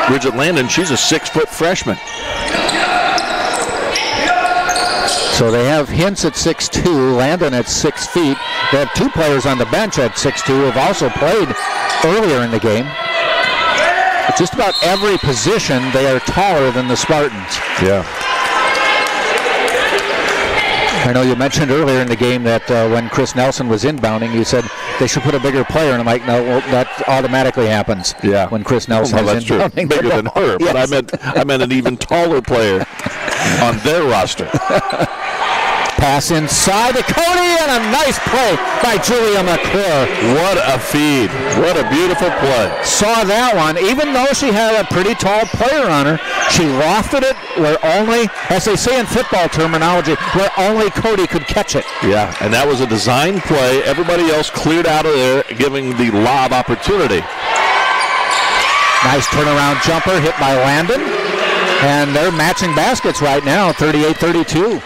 Bridget Landon, she's a 6-foot freshman. So they have Hintz at 6'2", Landon at 6 feet. They have 2 players on the bench at 6'2", who have also played earlier in the game. At just about every position, they are taller than the Spartans. Yeah. I know you mentioned earlier in the game that when Chris Nelson was inbounding, you said they should put a bigger player, and I'm like, no, well, that automatically happens. Yeah. When Chris Nelson is inbounding. Bigger than her, yes. But I meant an even taller player on their roster. Pass inside to Cody, and a nice play by Julia McClure. What a feed. What a beautiful play. Saw that one. Even though she had a pretty tall player on her, she lofted it where only, as they say in football terminology, where only Cody could catch it. Yeah, and that was a design play. Everybody else cleared out of there, giving the lob opportunity. Nice turnaround jumper hit by Landon. And they're matching baskets right now, 38-32.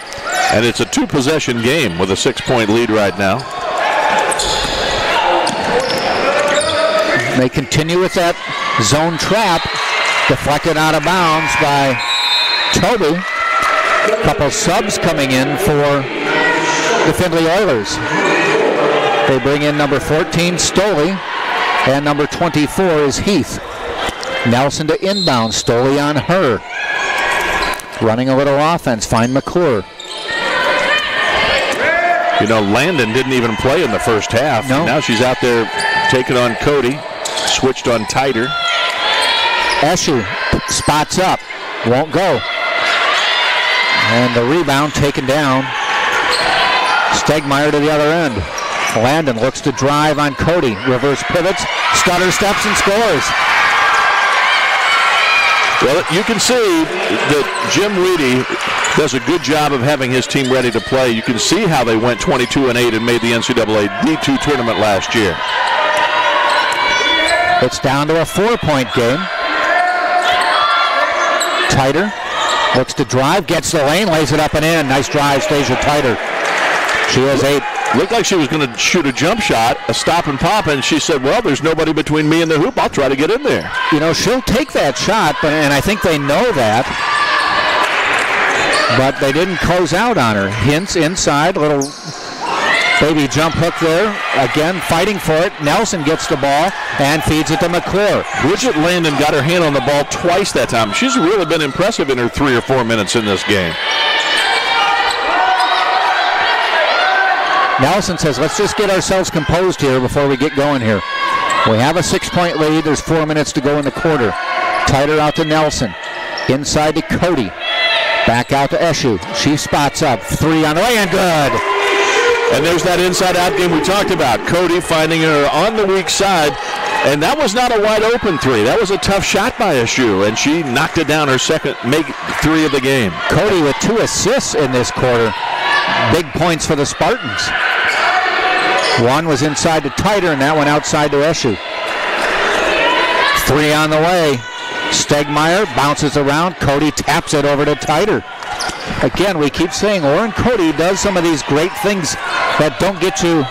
And it's a 2-possession game with a 6-point lead right now. They continue with that zone trap, deflected out of bounds by Toby. A couple subs coming in for the Findlay Oilers. They bring in number 14, Stoley, and number 24 is Heath. Nelson to inbound, Stoley on her. Running a little offense, find McClure. You know, Landon didn't even play in the first half. No. Now she's out there taking on Cody. Switched on Titer. Eshu spots up, won't go. And the rebound taken down. Stegmeyer to the other end. Landon looks to drive on Cody. Reverse pivots, stutter steps and scores. Well, you can see that Jim Reedy does a good job of having his team ready to play. You can see how they went 22-8 and made the NCAA D2 tournament last year. It's down to a 4-point game. Titer looks to drive, gets the lane, lays it up and in. Nice drive, Stasia Titer. She has 8. Looked like she was going to shoot a jump shot, a stop and pop, and she said, well, there's nobody between me and the hoop. I'll try to get in there. You know, she'll take that shot, and I think they know that. But they didn't close out on her. Hintz inside, little baby jump hook there. Again, fighting for it. Nelson gets the ball and feeds it to McClure. Bridget Landon got her hand on the ball twice that time. She's really been impressive in her 3 or 4 minutes in this game. Nelson says, let's just get ourselves composed here before we get going here. We have a 6-point lead. There's 4 minutes to go in the quarter. Titer out to Nelson. Inside to Cody. Back out to Eshu. She spots up. 3 on the way and good. And there's that inside-out game we talked about. Cody finding her on the weak side. And that was not a wide open 3. That was a tough shot by Eshu. And she knocked it down, her second make 3 of the game. Cody with 2 assists in this quarter. Big points for the Spartans. One was inside to Titer, and that one outside to Eshu. 3 on the way. Stegmeyer bounces around. Cody taps it over to Titer. Again, we keep saying Lauren Cody does some of these great things that don't get you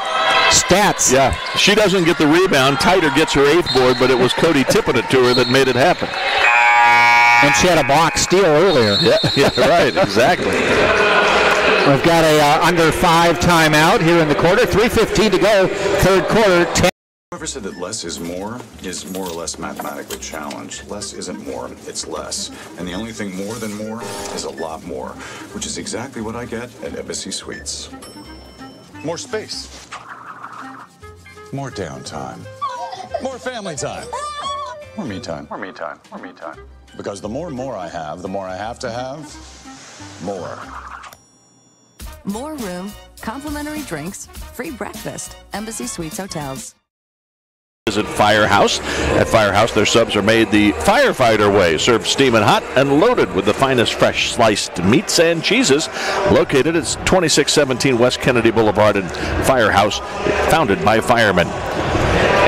stats. Yeah, she doesn't get the rebound. Titer gets her 8th board, but it was Cody tipping it to her that made it happen. And she had a block steal earlier. Yeah, right, exactly. We've got a under 5 timeout here in the quarter. 3:15 to go, third quarter. Whoever said that less is more or less mathematically challenged. Less isn't more, it's less. And the only thing more than more is a lot more, which is exactly what I get at Embassy Suites. More space. More downtime. More family time. More me time. More me time. More me time. Because the more I have, the more I have to have more. More room, complimentary drinks, free breakfast. Embassy Suites Hotels. Visit Firehouse. At Firehouse, their subs are made the firefighter way, served steaming hot and loaded with the finest fresh sliced meats and cheeses. Located at 2617 West Kennedy Boulevard in Firehouse, founded by firemen.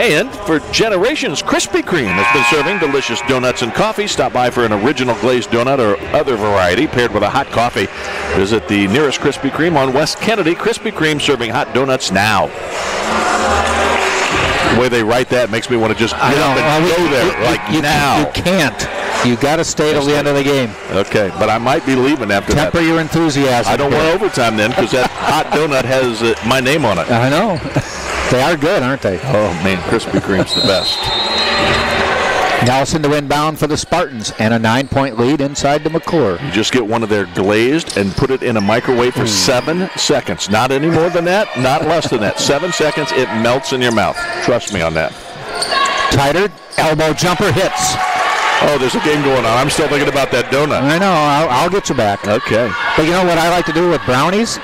And for generations, Krispy Kreme has been serving delicious donuts and coffee. Stop by for an original glazed donut or other variety paired with a hot coffee. Visit the nearest Krispy Kreme on West Kennedy. Krispy Kreme serving hot donuts now. The way they write that makes me want to just get up and go there now. You can't. You got to stay till the end of the game. Okay, but I might be leaving after that. Temper your enthusiasm. I don't want overtime then because that hot donut has my name on it. I know. They are good, aren't they? Oh, man, Krispy Kreme's the best. Nelson to inbound for the Spartans and a 9-point lead inside to McClure. You just get one of their glazed and put it in a microwave for 7 seconds. Not any more than that, not less than that. 7 seconds, it melts in your mouth. Trust me on that. Titer, elbow jumper hits. Oh, there's a game going on. I'm still thinking about that donut. I know. I'll get you back. Okay. But you know what I like to do with brownies?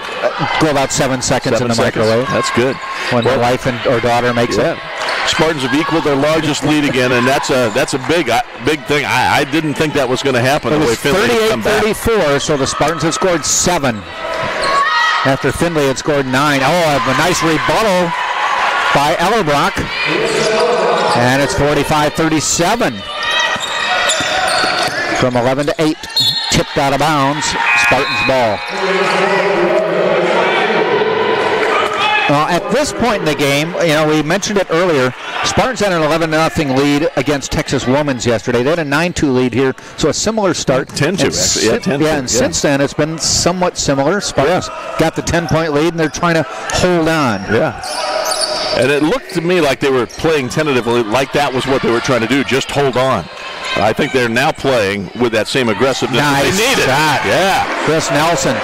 Go about 7 seconds in the microwave. That's good. When my wife or daughter makes it. Spartans have equaled their largest lead again, and that's a big thing. I didn't think that was going to happen. It the way was Findlay come back. 38-34, so the Spartans have scored 7 after Findlay had scored 9. Oh, a nice rebuttal by Ellerbrock, and it's 45-37. from 11 to 8. Tipped out of bounds. Spartans ball. Well, at this point in the game, we mentioned it earlier, Spartans had an 11-0 lead against Texas Women's yesterday. They had a 9-2 lead here, so a similar start. 10-2, actually. And since then, it's been somewhat similar. Spartans got the 10-point lead, and they're trying to hold on. Yeah. And it looked to me like they were playing tentatively, like that was what they were trying to do, just hold on. I think they're now playing with that same aggressiveness nice that they needed. Shot. Yeah. Chris Nelson.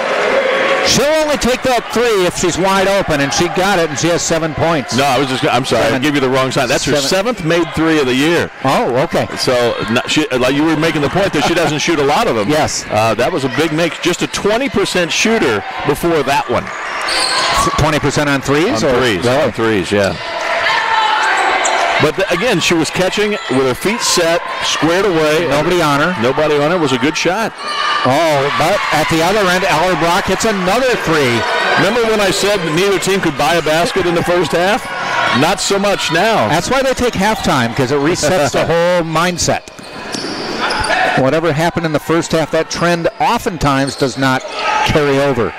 She'll only take that 3 if she's wide open, and she got it, and she has 7 points. No, I'm sorry. I gave you the wrong sign. That's her 7th made 3 of the year. Oh, okay. So like you were making the point that she doesn't shoot a lot of them. Yes. That was a big make. Just a 20% shooter before that one. 20% on threes? On threes, yeah. But again, she was catching with her feet set, squared away. Nobody on her. Nobody on her. Was a good shot. Oh, but at the other end, Ellerbrock hits another 3. Remember when I said neither team could buy a basket in the first half? Not so much now. That's why they take halftime, because it resets the whole mindset. Whatever happened in the first half, that trend oftentimes does not carry over.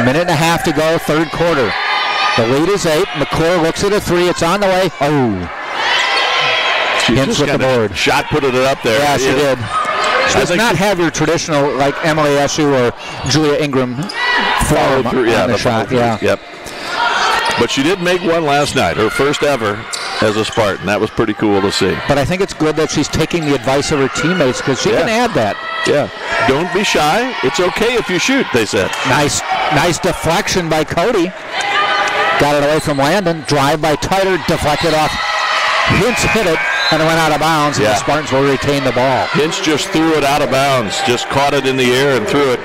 Minute and a half to go, third quarter. The lead is 8. McClure looks at a 3. It's on the way. Oh. She hits with the board. Shot put it up there. Yeah, she did. She does not have your traditional, like Emily Eshu or Julia Ingram form on the shot. Yeah. Yep. But she did make one last night, her first ever as a Spartan. That was pretty cool to see. But I think it's good that she's taking the advice of her teammates, because she can add that. Yeah. Don't be shy. It's okay if you shoot, they said. Nice deflection by Cody. Got it away from Landon. Drive by Titer, deflected off. Hintz hit it, and it went out of bounds, and the Spartans will retain the ball. Hintz just threw it out of bounds, just caught it in the air and threw it.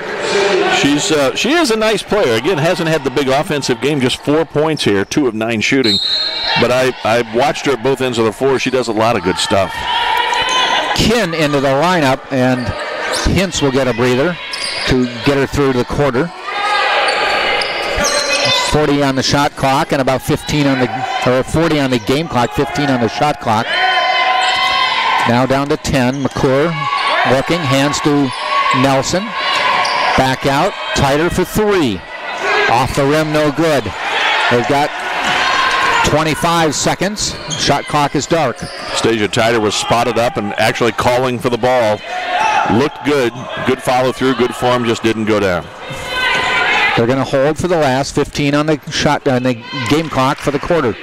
She is a nice player. Again, hasn't had the big offensive game, just 4 points here, 2 of 9 shooting. But I've watched her at both ends of the floor. She does a lot of good stuff. Kin into the lineup, and Hintz will get a breather to get her through to the quarter. 40 on the shot clock and about 40 on the game clock, 15 on the shot clock. Now down to 10. McClure looking, hands to Nelson. Back out, Titer for 3. Off the rim, no good. They've got 25 seconds. Shot clock is dark. Stasia Titer was spotted up and actually calling for the ball. Looked good. Good follow through, good form, just didn't go down. They're going to hold for the last 15 on the game clock for the quarter.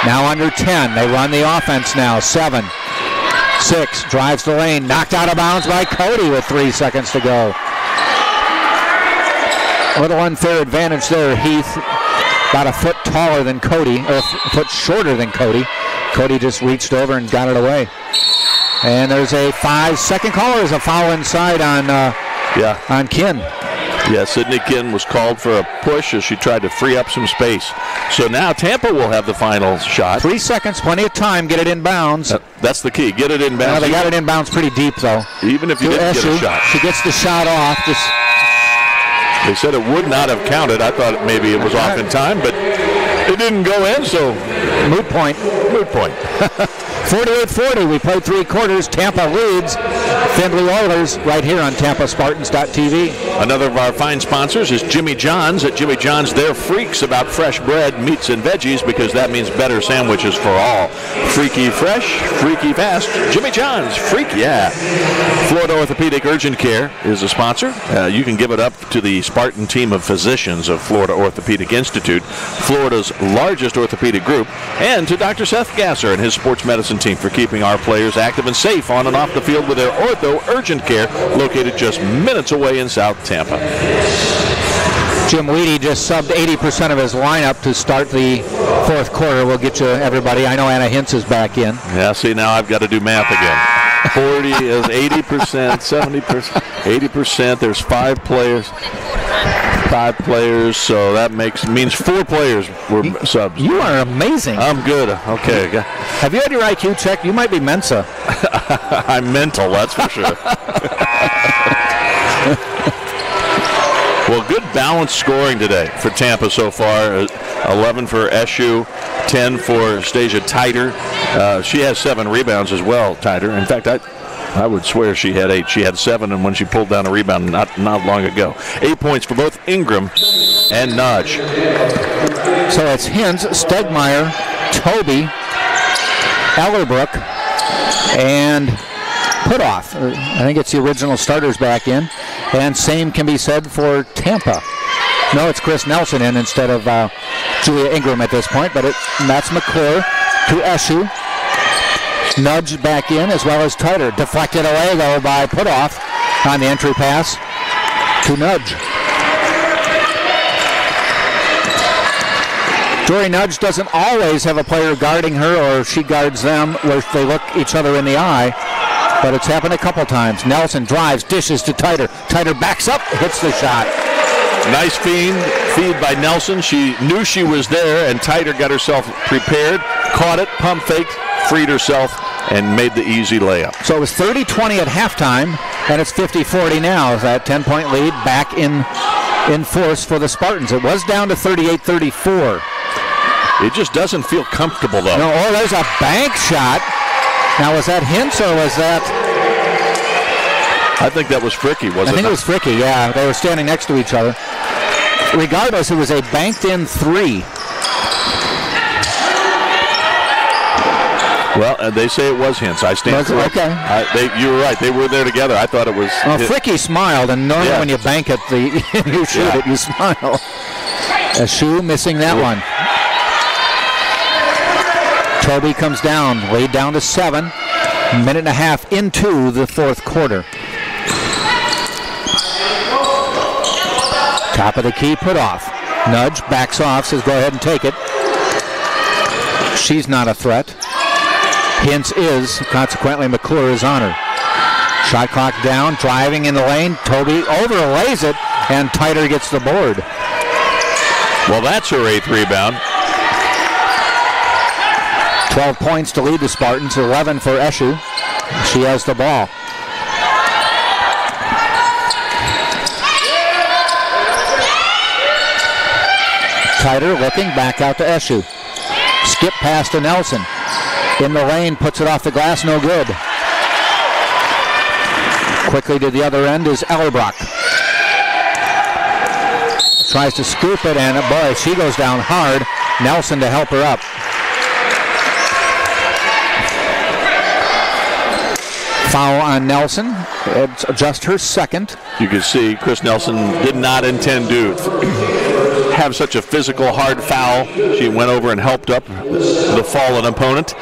Now under 10. They run the offense now. 7, 6, drives the lane. Knocked out of bounds by Cody with 3 seconds to go. A little unfair advantage there. Heath about a foot taller than Cody, or a foot shorter than Cody. Cody just reached over and got it away. And there's a 5-second call. There's a foul inside on Kin. Yeah, Sydney Kin was called for a push as she tried to free up some space. So now Tampa will have the final shot. 3 seconds, plenty of time. Get it in bounds. That's the key. Get it in bounds. They got it in bounds pretty deep, though. Even if you didn't get a shot. She gets the shot off. They said it would not have counted. I thought maybe it was off in time, but it didn't go in, so moot point. 48-40. We played 3 quarters. Tampa leads Findlay Oilers right here on TampaSpartans.tv. Another of our fine sponsors is Jimmy John's. At Jimmy John's, they're freaks about fresh bread, meats, and veggies, because that means better sandwiches for all. Freaky fresh, freaky fast. Jimmy John's, freak yeah. Florida Orthopedic Urgent Care is a sponsor. You can give it up to the Spartan team of physicians of Florida Orthopedic Institute, Florida's largest orthopedic group, and to Dr. Seth Gasser and his sports medicine team for keeping our players active and safe on and off the field with their Ortho Urgent Care, located just minutes away in South Tampa. Jim Weedy just subbed 80% of his lineup to start the fourth quarter. We'll get you everybody. I know Anna Hintz is back in. Yeah, see, now I've got to do math again. 40 is 80%, 70%, 80%. There's 5 players. 5 players, so that means 4 players were subs. You are amazing. I'm good. Okay. Have you had your IQ checked? You might be Mensa. I'm mental, that's for sure. Well, good balanced scoring today for Tampa so far. 11 for Eshu, 10 for Stasia Titer. She has 7 rebounds as well, Titer. In fact, I would swear she had 8. She had 7, and when she pulled down a rebound not long ago. 8 points for both Ingram and Nudge. So it's Hintz, Stegmeyer, Toby, Ellerbrook, and Putoff. I think it's the original starters back in. And same can be said for Tampa. No, it's Chris Nelson in instead of Julia Ingram at this point, but that's McClure to Eshu. Nudge back in as well as Titer. Deflected away, though, by Putoff on the entry pass to Nudge. Dory Nudge doesn't always have a player guarding her, or she guards them where they look each other in the eye, but it's happened a couple times. Nelson drives, dishes to Titer. Titer backs up, hits the shot. Nice feed by Nelson. She knew she was there, and Titer got herself prepared, caught it, pump faked, freed herself, and made the easy layup. So it was 30-20 at halftime, and it's 50-40 now. That 10-point lead back in force for the Spartans. It was down to 38-34. It just doesn't feel comfortable, though. No, there's a bank shot. Now, was that Hintz or was that... I think that was Fricky, wasn't it? I think it was Fricky, yeah. They were standing next to each other. Regardless, it was a banked-in 3. Well, they say it was Hintz. I stand corrected. Okay. You were right. They were there together. I thought it was... Well, Fricky smiled, and normally when you bank it, you shoot it, you smile. Eshu missing that one. Toby comes down, laid down to 7. Minute and a half into the fourth quarter. Top of the key, Putoff. Nudge, backs off, says go ahead and take it. She's not a threat. Hintz is, consequently McClure is on her. Shot clock down, driving in the lane. Toby overlays it, and Titer gets the board. Well, that's her 8th rebound. 12 points to lead the Spartans, 11 for Eshu. She has the ball. Titer looking back out to Eshu. Skip pass to Nelson. In the lane, puts it off the glass, no good. Quickly to the other end is Ellerbrock. Tries to scoop it, and boy, she goes down hard. Nelson to help her up. Foul on Nelson. It's just her 2nd. You can see Chris Nelson did not intend to have such a physical, hard foul. She went over and helped up the fallen opponent,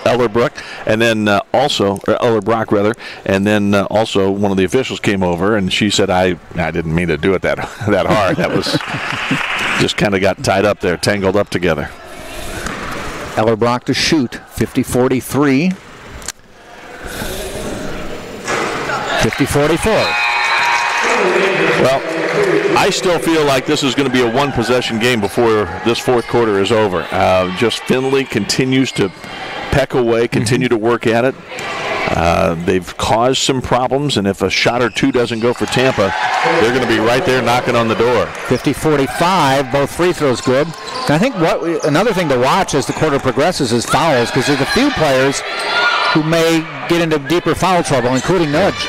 Ellerbrook, and then Ellerbrock rather, and then also one of the officials came over and she said, I didn't mean to do it that hard. That was just kind of got tied up there, tangled up together. Ellerbrock to shoot, 50-43. 50-44. Well, I still feel like this is going to be a one-possession game before this fourth quarter is over. Just Findlay continues to peck away, continue to work at it. They've caused some problems, and if a shot or two doesn't go for Tampa, they're going to be right there knocking on the door. 50-45, both free throws good. And I think another thing to watch as the quarter progresses is fouls, because there's a few players who may get into deeper foul trouble, including Nudge.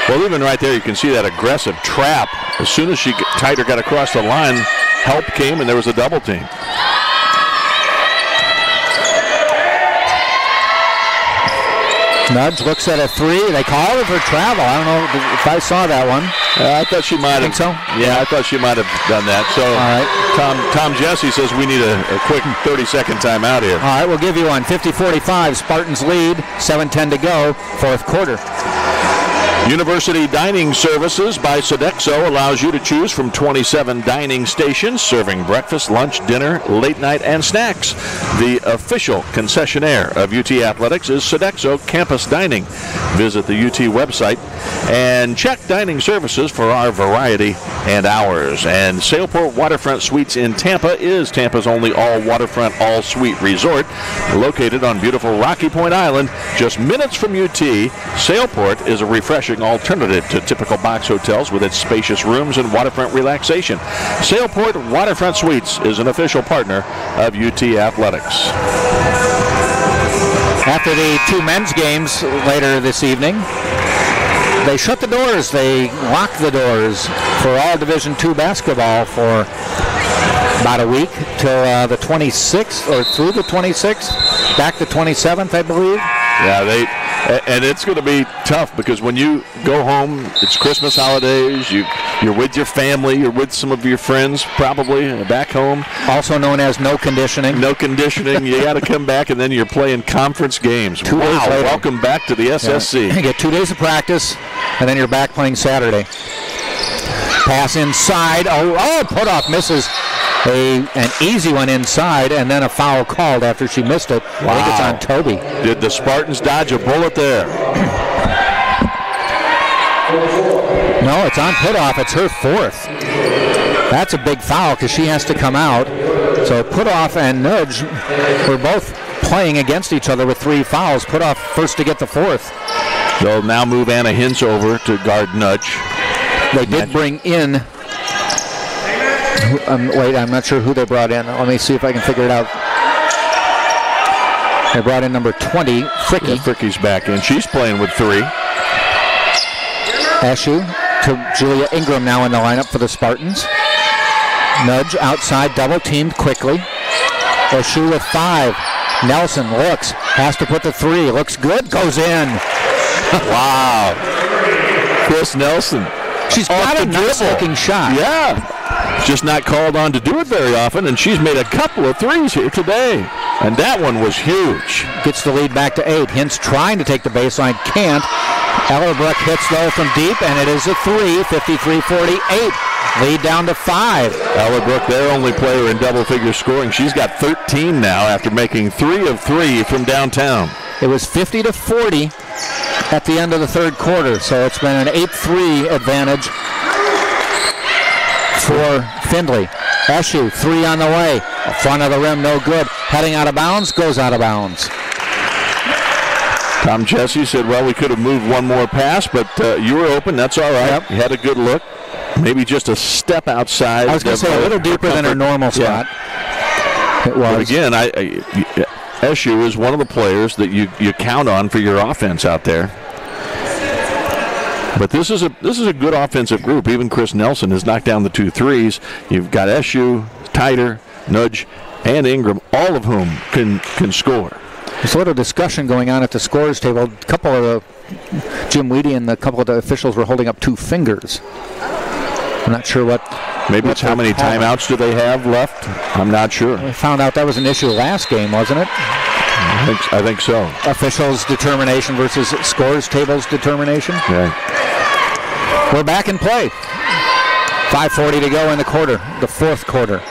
Well, even right there, you can see that aggressive trap. As soon as Titer got across the line, help came, and there was a double team. Nudge looks at a 3. They call it for travel. I don't know if I saw that one. I thought she might have. Think so? Yeah, I thought she might have done that. So, all right. Tom Jesse says we need a quick 30-second timeout here. All right, we'll give you one. 50-45, Spartans lead, 7:10 to go, fourth quarter. University Dining Services by Sodexo allows you to choose from 27 dining stations serving breakfast, lunch, dinner, late night, and snacks. The official concessionaire of UT Athletics is Sodexo Campus Dining. Visit the UT website and check dining services for our variety and hours. And Sailport Waterfront Suites in Tampa is Tampa's only all-waterfront, all-suite resort. Located on beautiful Rocky Point Island, just minutes from UT, Sailport is a refreshing refreshing alternative to typical box hotels with its spacious rooms and waterfront relaxation. Sailport Waterfront Suites is an official partner of UT Athletics. After the two men's games later this evening, they shut the doors. They locked the doors for all Division II basketball for about a week till the 26th, or through the 26th, back the 27th, I believe. Yeah, and it's going to be tough because when you go home, it's Christmas holidays. You're with your family. You're with some of your friends, probably back home. Also known as no conditioning. No conditioning. You got to come back, and then you're playing conference games. 2 days later. Welcome back to the SSC. Yeah. You get 2 days of practice, and then you're back playing Saturday. Pass inside. Oh, put off misses. An easy one inside, and then a foul called after she missed it. Wow. I think it's on Toby. Did the Spartans dodge a bullet there? No, it's on Putoff. It's her fourth. That's a big foul because she has to come out. So Putoff and Nudge were both playing against each other with 3 fouls. Putoff first to get the fourth. They'll now move Anna Hintz over to guard Nudge. They did bring in... wait, I'm not sure who they brought in. Let me see if I can figure it out. They brought in number 20, Fricky. Yeah, Fricky's back in. She's playing with 3. Eshu to Julia Ingram now in the lineup for the Spartans. Nudge outside, double teamed quickly. Eshu with 5. Nelson looks, has to put the 3. Looks good, goes in. Wow. Chris Nelson. She's got a nice-looking shot. Yeah. Just not called on to do it very often, and she's made a couple of 3s here today. And that one was huge. Gets the lead back to 8. Hintz trying to take the baseline, can't. Ellerbrook hits though from deep, and it is a 3, 53-48. Lead down to 5. Ellerbrook, their only player in double-figure scoring. She's got 13 now after making 3 of 3 from downtown. It was 50-40 at the end of the third quarter, so it's been an 8-3 advantage for Findlay. Eshu, 3 on the way. Front of the rim, no good. Heading out of bounds, goes out of bounds. Tom Jesse said, well, we could have moved one more pass, but you were open. That's all right. Yep. You had a good look. Maybe just a step outside. I was going to say a little deeper than her normal spot. Yeah. It was. But again, Eshu is one of the players that you count on for your offense out there. But this is a good offensive group. Even Chris Nelson has knocked down the 2 threes. You've got Eshu, Tyder, Nudge, and Ingram, all of whom can score. There's a little discussion going on at the scorers table. A couple of Jim Weedy and a couple of the officials were holding up 2 fingers. I'm not sure what. Maybe it's how many timeouts do they have left? I'm not sure. We found out that was an issue last game, wasn't it? I think so. Officials' determination versus scorers table's determination. Yeah. We're back in play. 5:40 to go in the quarter, the fourth quarter.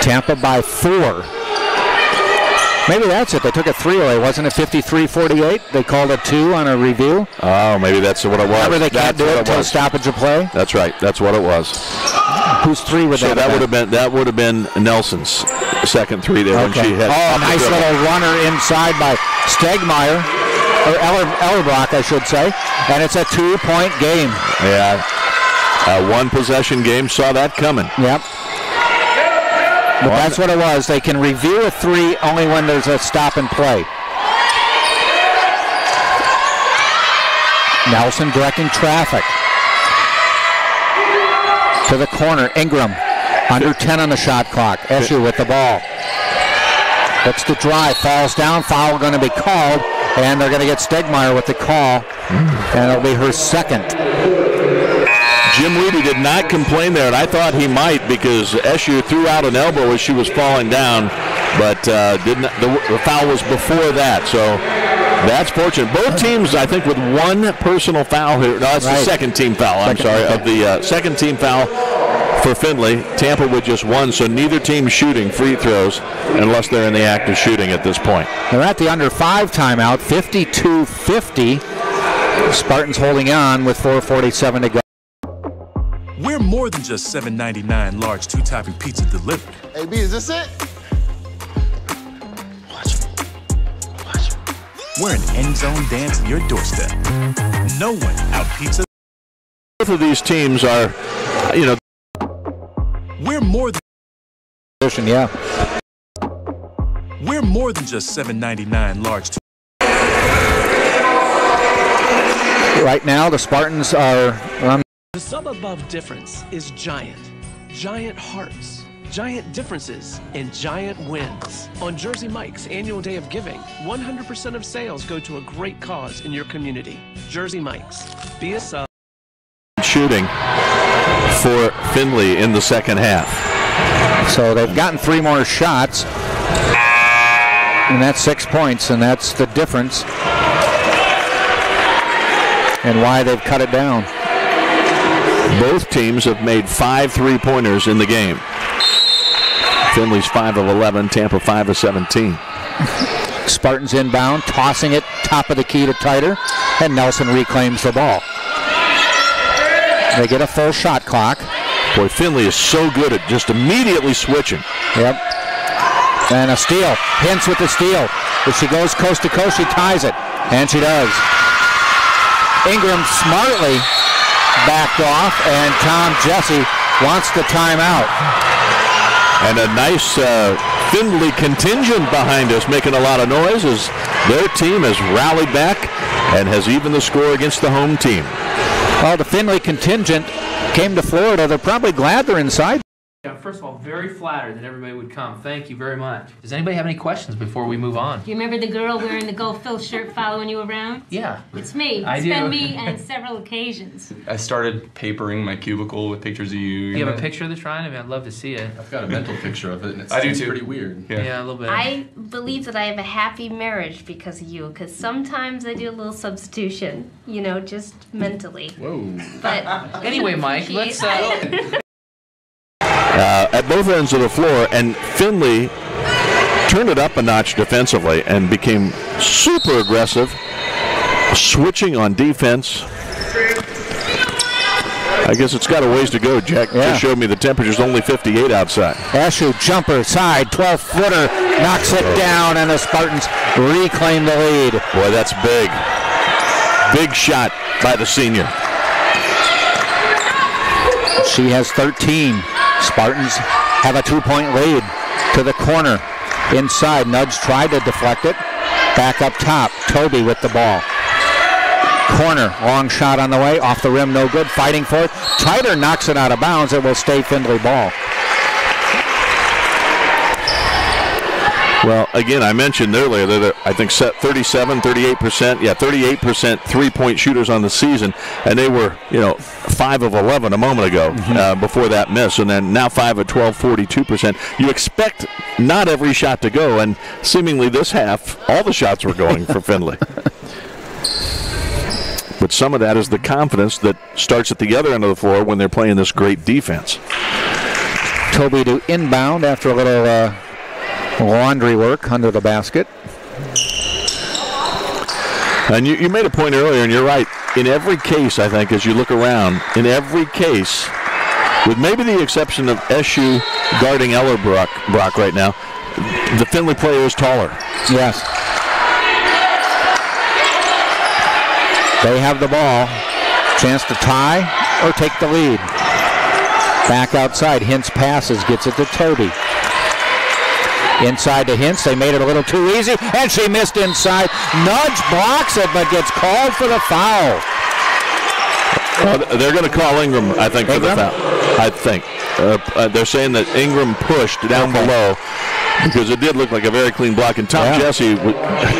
Tampa by 4. Maybe that's it. They took a 3 away. Wasn't it 53-48? They called a 2 on a review. Oh, maybe that's what it was. Remember, they can't do it until stoppage of play. That's right. That's what it was. Whose 3 would that have been? That would have been Nelson's second 3 there when she had. Oh, nice little runner inside by Stegmeyer, or Ellerbrock, I should say. And it's a 2-point game. Yeah. A 1-possession game. Saw that coming. Yep. But that's what it was. They can review a 3 only when there's a stop and play. Nelson directing traffic. To the corner. Ingram. Under 10 on the shot clock. Eshu with the ball. Looks to drive. Falls down. Foul going to be called. And they're going to get Stegmeyer with the call. And it'll be her second. Jim Weedy did not complain there, and I thought he might because Eshu threw out an elbow as she was falling down, but the foul was before that, so that's fortunate. Both teams, I think, with 1 personal foul here. No, that's the second team foul, of the second team foul for Findlay. Tampa with just 1, so neither team shooting free throws unless they're in the act of shooting at this point. They're at the under 5 timeout, 52-50. Spartans holding on with 4:47 to go. We're more than just $7.99 large 2-topping pizza delivered. Hey, B, is this it? Watch me. we're an end zone dance on your doorstep. No one outpeats us. Both of these teams are, we're more than we're more than just $7.99 large. Right now, the Spartans are on. The sum above difference is giant. Giant hearts, giant differences, and giant wins. On Jersey Mike's annual day of giving, 100% of sales go to a great cause in your community. Jersey Mike's. Be a sub. Shooting for Findlay in the second half. So they've gotten 3 more shots, and that's 6 points, and that's the difference and why they've cut it down. Both teams have made 5 3-pointers in the game. Findlay's 5 of 11, Tampa 5 of 17. Spartans inbound, tossing it top of the key to Titer, and Nelson reclaims the ball. They get a full shot clock. Boy, Findlay is so good at just immediately switching. Yep. And a steal. Hintz with the steal. If she goes coast to coast, she ties it. And she does. Ingram smartly backed off, and Tom Jesse wants the timeout. And a nice Findlay contingent behind us making a lot of noise as their team has rallied back and has evened the score against the home team. Well, the Findlay contingent came to Florida. They're probably glad they're inside. Yeah, first of all, very flattered that everybody would come. Thank you very much. Does anybody have any questions before we move on? Do you remember the girl wearing the Go Phil shirt following you around? Yeah. It's me. I It's do. been me on several occasions. I started papering my cubicle with pictures of you. Do you have a picture of the shrine? I mean, I'd love to see it. I've got a mental picture of it, and I do it's too. pretty weird. Yeah, a little bit. I believe that I have a happy marriage because of you, because sometimes I do a little substitution, you know, just mentally. Whoa. But anyway, Mike, let's... At both ends of the floor, and Findlay turned it up a notch defensively and became super aggressive, switching on defense. I guess it's got a ways to go. Jack just showed me the temperature's only 58 outside. Ashu jumper side, 12-footer, knocks it down, and the Spartans reclaim the lead. Boy, that's big. Big shot by the senior. She has 13. Spartans have a 2-point lead to the corner. Inside, Nudge tried to deflect it. Back up top, Toby with the ball. Corner, long shot on the way, off the rim, no good, fighting for it. Titer knocks it out of bounds. It will stay Findlay ball. Well, again, I mentioned earlier that I think 38% three-point shooters on the season, and they were, 5 of 11 a moment ago before that miss, and then now 5 of 12, 42%. You expect not every shot to go, and seemingly this half, all the shots were going for Findlay. But some of that is the confidence that starts at the other end of the floor when they're playing this great defense. Toby to inbound after a little laundry work under the basket. And you made a point earlier, and you're right. In every case, I think, as you look around, in every case, with maybe the exception of SU guarding Ellerbrock right now, the Findlay player is taller. Yes. They have the ball. Chance to tie or take the lead. Back outside. Hintz passes, gets it to Toby. Inside to Hintz. They made it a little too easy, and she missed inside. Nudge blocks it, but gets called for the foul. Well, they're going to call Ingram, I think, for the foul. I think. They're saying that Ingram pushed down below because it did look like a very clean block. And Tom Jesse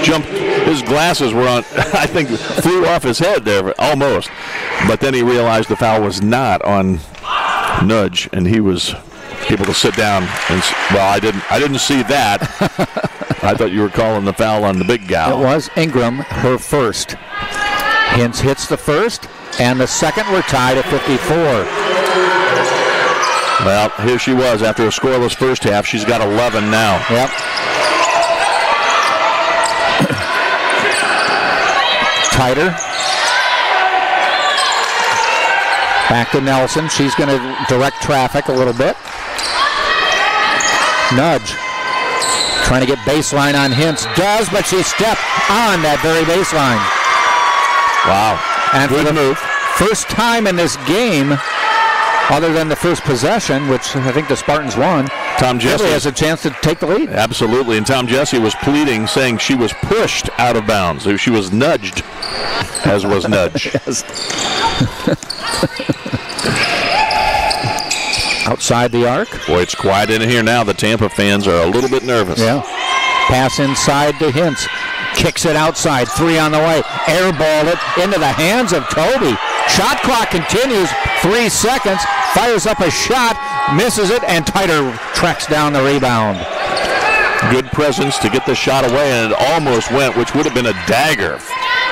jumped. His glasses were on, I think, flew off his head there, almost. But then he realized the foul was not on Nudge, and he was able to sit down. And, well, I didn't see that. I thought you were calling the foul on the big gal. It was Ingram, her first. Hintz hits the first, and the second were tied at 54. Well, here she was after a scoreless first half. She's got 11 now. Yep. Titer. Back to Nelson. She's going to direct traffic a little bit. Nudge Trying to get baseline on Hintz. Does, but she stepped on that very baseline. Wow. And good for the move. First time in this game, other than the first possession, which I think the Spartans won, Tom Jesse has a chance to take the lead. Absolutely. And Tom Jesse was pleading, saying she was pushed out of bounds. She was nudged, as was Nudge. Outside the arc. Boy, it's quiet in here now. The Tampa fans are a little bit nervous. Yeah. Pass inside to Hintz. Kicks it outside. 3 on the way. Airballed it into the hands of Toby. Shot clock continues. 3 seconds. Fires up a shot. Misses it, and Titer tracks down the rebound. Good presence to get the shot away, and it almost went, which would have been a dagger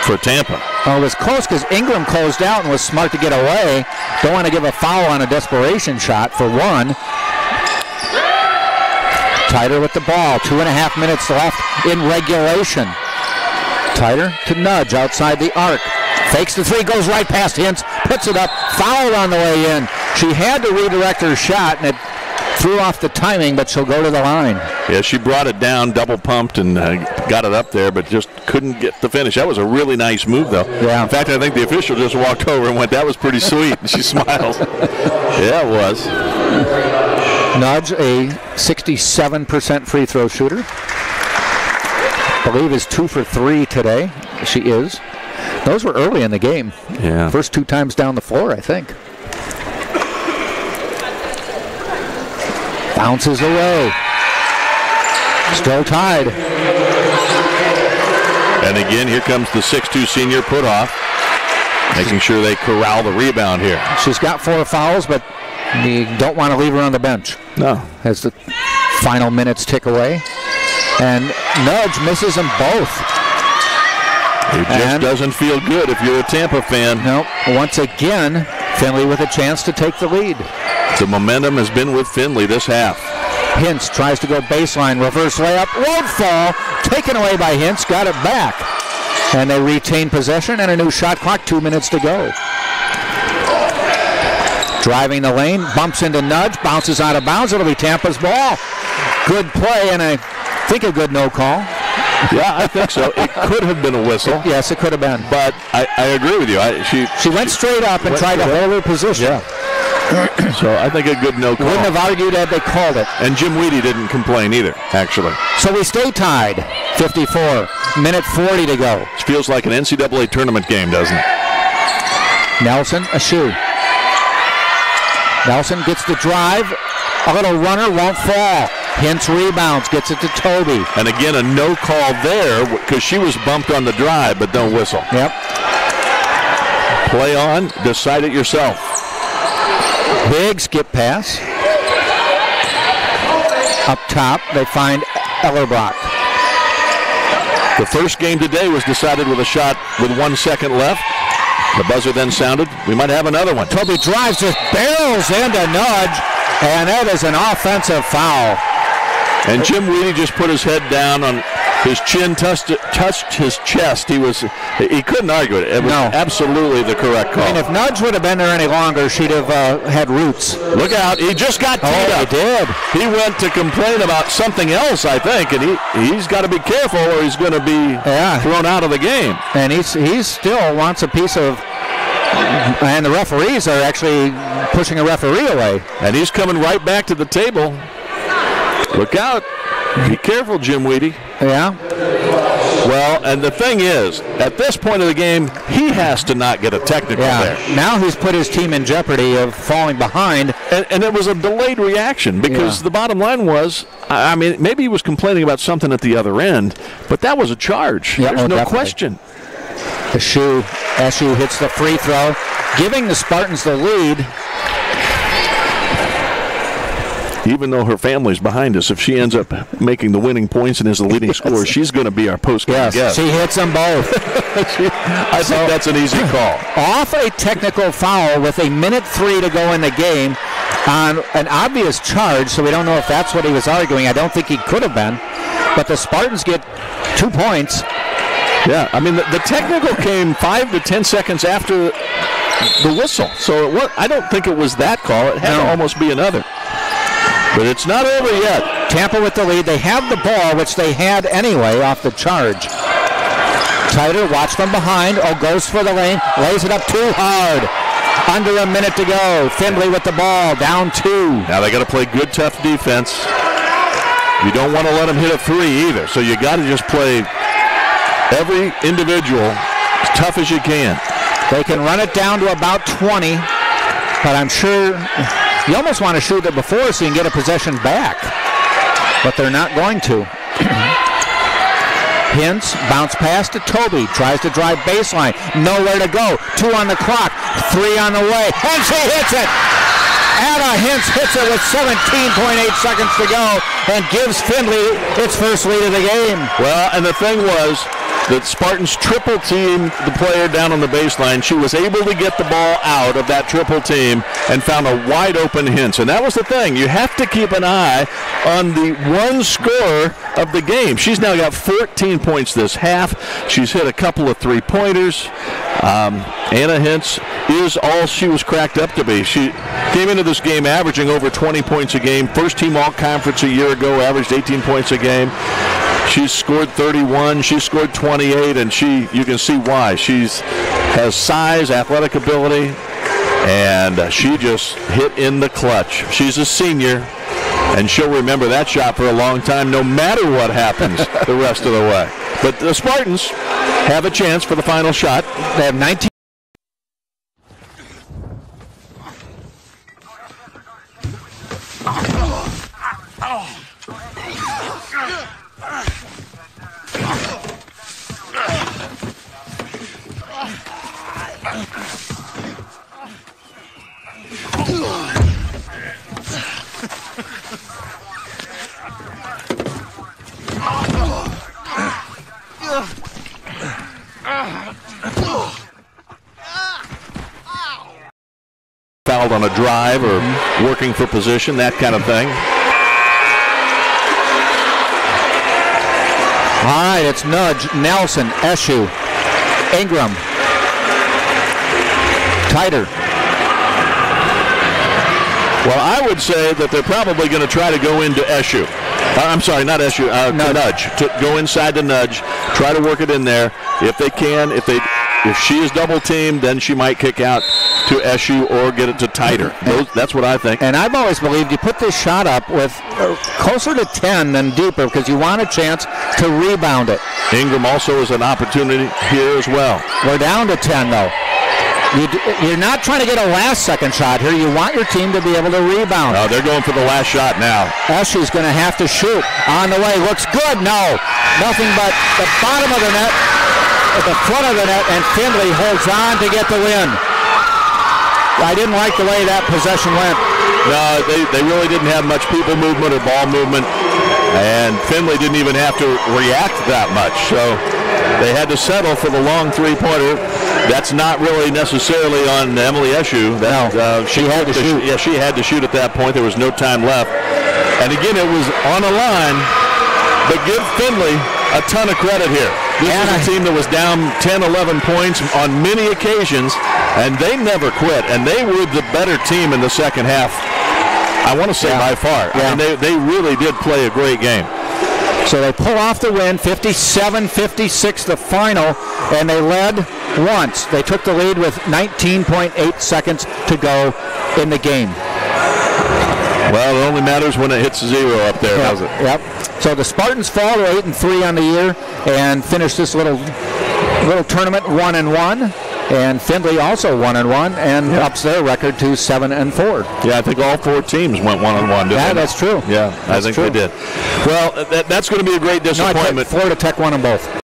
for Tampa. Well, it was close because Ingram closed out and was smart to get away. Don't want to give a foul on a desperation shot for one. Titer with the ball. 2.5 minutes left in regulation. Titer to Nudge outside the arc. Fakes the 3, goes right past Hintz, puts it up, foul on the way in. She had to redirect her shot, and it threw off the timing, but she'll go to the line. Yeah, she brought it down, double pumped, and got it up there, but just couldn't get the finish. That was a really nice move, though. Yeah. In fact, I think the official just walked over and went, "That was pretty sweet." And she smiled. Yeah, it was. Nudge, a 67% free throw shooter. I believe is 2 for 3 today. She is. Those were early in the game. Yeah. First 2 times down the floor, I think. Bounces away. Still tied. And again, here comes the 6'2 senior put off, making sure they corral the rebound here. She's got 4 fouls, but you don't want to leave her on the bench. No. As the final minutes tick away. And Nudge misses them both. It just doesn't feel good if you're a Tampa fan. Nope. Once again, Findlay with a chance to take the lead. The momentum has been with Findlay this half. Hintz tries to go baseline, reverse layup, won't fall. Taken away by Hintz, got it back. And they retain possession and a new shot clock, 2 minutes to go. Driving the lane, bumps into Nudge, bounces out of bounds. It'll be Tampa's ball. Good play, and I think a good no call. Yeah, I think so. It could have been a whistle. Yes, it could have been. But I agree with you. She went straight up and tried to hold her position. Yeah. So I think a good no call. Wouldn't have argued had they called it. And Jim Weedy didn't complain either, actually. So we stay tied, 54. Minute 40 to go. It feels like an NCAA tournament game, doesn't it? Nelson, a shoe. Nelson gets the drive. A little runner, won't fall. Hintz rebounds, gets it to Toby. And again, a no call there because she was bumped on the drive, but don't whistle. Yep. Play on, decide it yourself. Big skip pass. Up top, they find Ellerbrock. The first game today was decided with a shot with 1 second left. The buzzer then sounded. We might have another one. Toby drives, just barrels into Nudge, and that is an offensive foul. And Jim Weedy just put his head down on his chin, touched his chest. He couldn't argue it. It was absolutely the correct call. I mean, if Nudge would have been there any longer, she'd have had roots. Look out. He just got teed up. He did. He went to complain about something else, I think, and he's got to be careful or he's going to be thrown out of the game. And he still wants a piece of, and the referees are actually pushing a referee away. And he's coming right back to the table. Look out. Be careful, Jim Weedy. Yeah. Well, and the thing is, at this point of the game, he has to not get a technical there. Now he's put his team in jeopardy of falling behind. And it was a delayed reaction because the bottom line was, I mean, maybe he was complaining about something at the other end, but that was a charge. Yeah, There's no definitely. question. The SU hits the free throw, giving the Spartans the lead. Even though her family's behind us, if she ends up making the winning points and is the leading scorer, she's going to be our post-game guest. She hits them both. I think that's an easy call. Off a technical foul with a minute 3 to go in the game on an obvious charge, so we don't know if that's what he was arguing. I don't think he could have been. But the Spartans get 2 points. Yeah, I mean, the technical came 5 to 10 seconds after the whistle. So I don't think it was that call. It had to almost be another. But it's not over yet. Tampa with the lead. They have the ball, which they had anyway off the charge. Tighter, watch from behind. Oh, goes for the lane. Lays it up too hard. Under a minute to go. Findlay with the ball. Down 2. Now they got to play good, tough defense. You don't want to let them hit a 3 either. So you got to just play every individual as tough as you can. They can run it down to about 20, but I'm sure you almost want to shoot it before so you can get a possession back. But they're not going to. Hintz, bounce pass to Toby, tries to drive baseline, nowhere to go, 2 on the clock, 3 on the way, and she hits it! Anna Hintz hits it with 17.8 seconds to go and gives Findlay its first lead of the game. Well, and the thing was, the Spartans triple teamed the player down on the baseline. She was able to get the ball out of that triple team and found a wide open Hintz. And that was the thing. You have to keep an eye on the one scorer of the game. She's now got 14 points this half. She's hit a couple of 3-pointers. Anna Hintz is all she was cracked up to be. She came into this game averaging over 20 points a game. First team all-conference a year ago, averaged 18 points a game. She's scored 31, she scored 28, and you can see why. She has size, athletic ability, and she just hit in the clutch. She's a senior, and she'll remember that shot for a long time, no matter what happens the rest of the way. But the Spartans have a chance for the final shot. They have 19. Fouled on a drive or working for position, that kind of thing. All right, it's Nudge, Nelson, Eshu, Ingram, Tighter. Well, I would say that they're probably going to try to go into Eshu. I'm sorry, not Eshu, Nudge. To go inside the Nudge, try to work it in there. If they can, if she is double teamed, then she might kick out to Eshu or get it to Tighter. That's what I think. And I've always believed you put this shot up with closer to 10 than deeper because you want a chance to rebound it. Ingram also is an opportunity here as well. We're down to 10 though. You're not trying to get a last-second shot here. You want your team to be able to rebound. No, they're going for the last shot now. Eshu's going to have to shoot. On the way, looks good. No, nothing but the bottom of the net, at the front of the net, and Findlay holds on to get the win. I didn't like the way that possession went. No, they really didn't have much people movement or ball movement, and Findlay didn't even have to react that much. So they had to settle for the long 3-pointer. That's not really necessarily on Emily Eshu. She had to shoot. Yeah, she had to shoot at that point. There was no time left. And again, it was on a line, but give Findlay a ton of credit here. This is a team that was down 10, 11 points on many occasions, and they never quit. And they were the better team in the second half, I want to say by far. Yeah. I mean, they really did play a great game. So they pull off the win, 57-56 the final, and they led once. They took the lead with 19.8 seconds to go in the game. Well, it only matters when it hits 0 up there, does it? Yep. So the Spartans fall to 8-3 on the year and finish this little tournament 1-1. And Findlay also 1-1 and ups their record to 7-4. Yeah, I think all 4 teams went 1-1. Yeah, that's true. Yeah, I think they did. Well, that's going to be a great disappointment. Florida Tech won them both.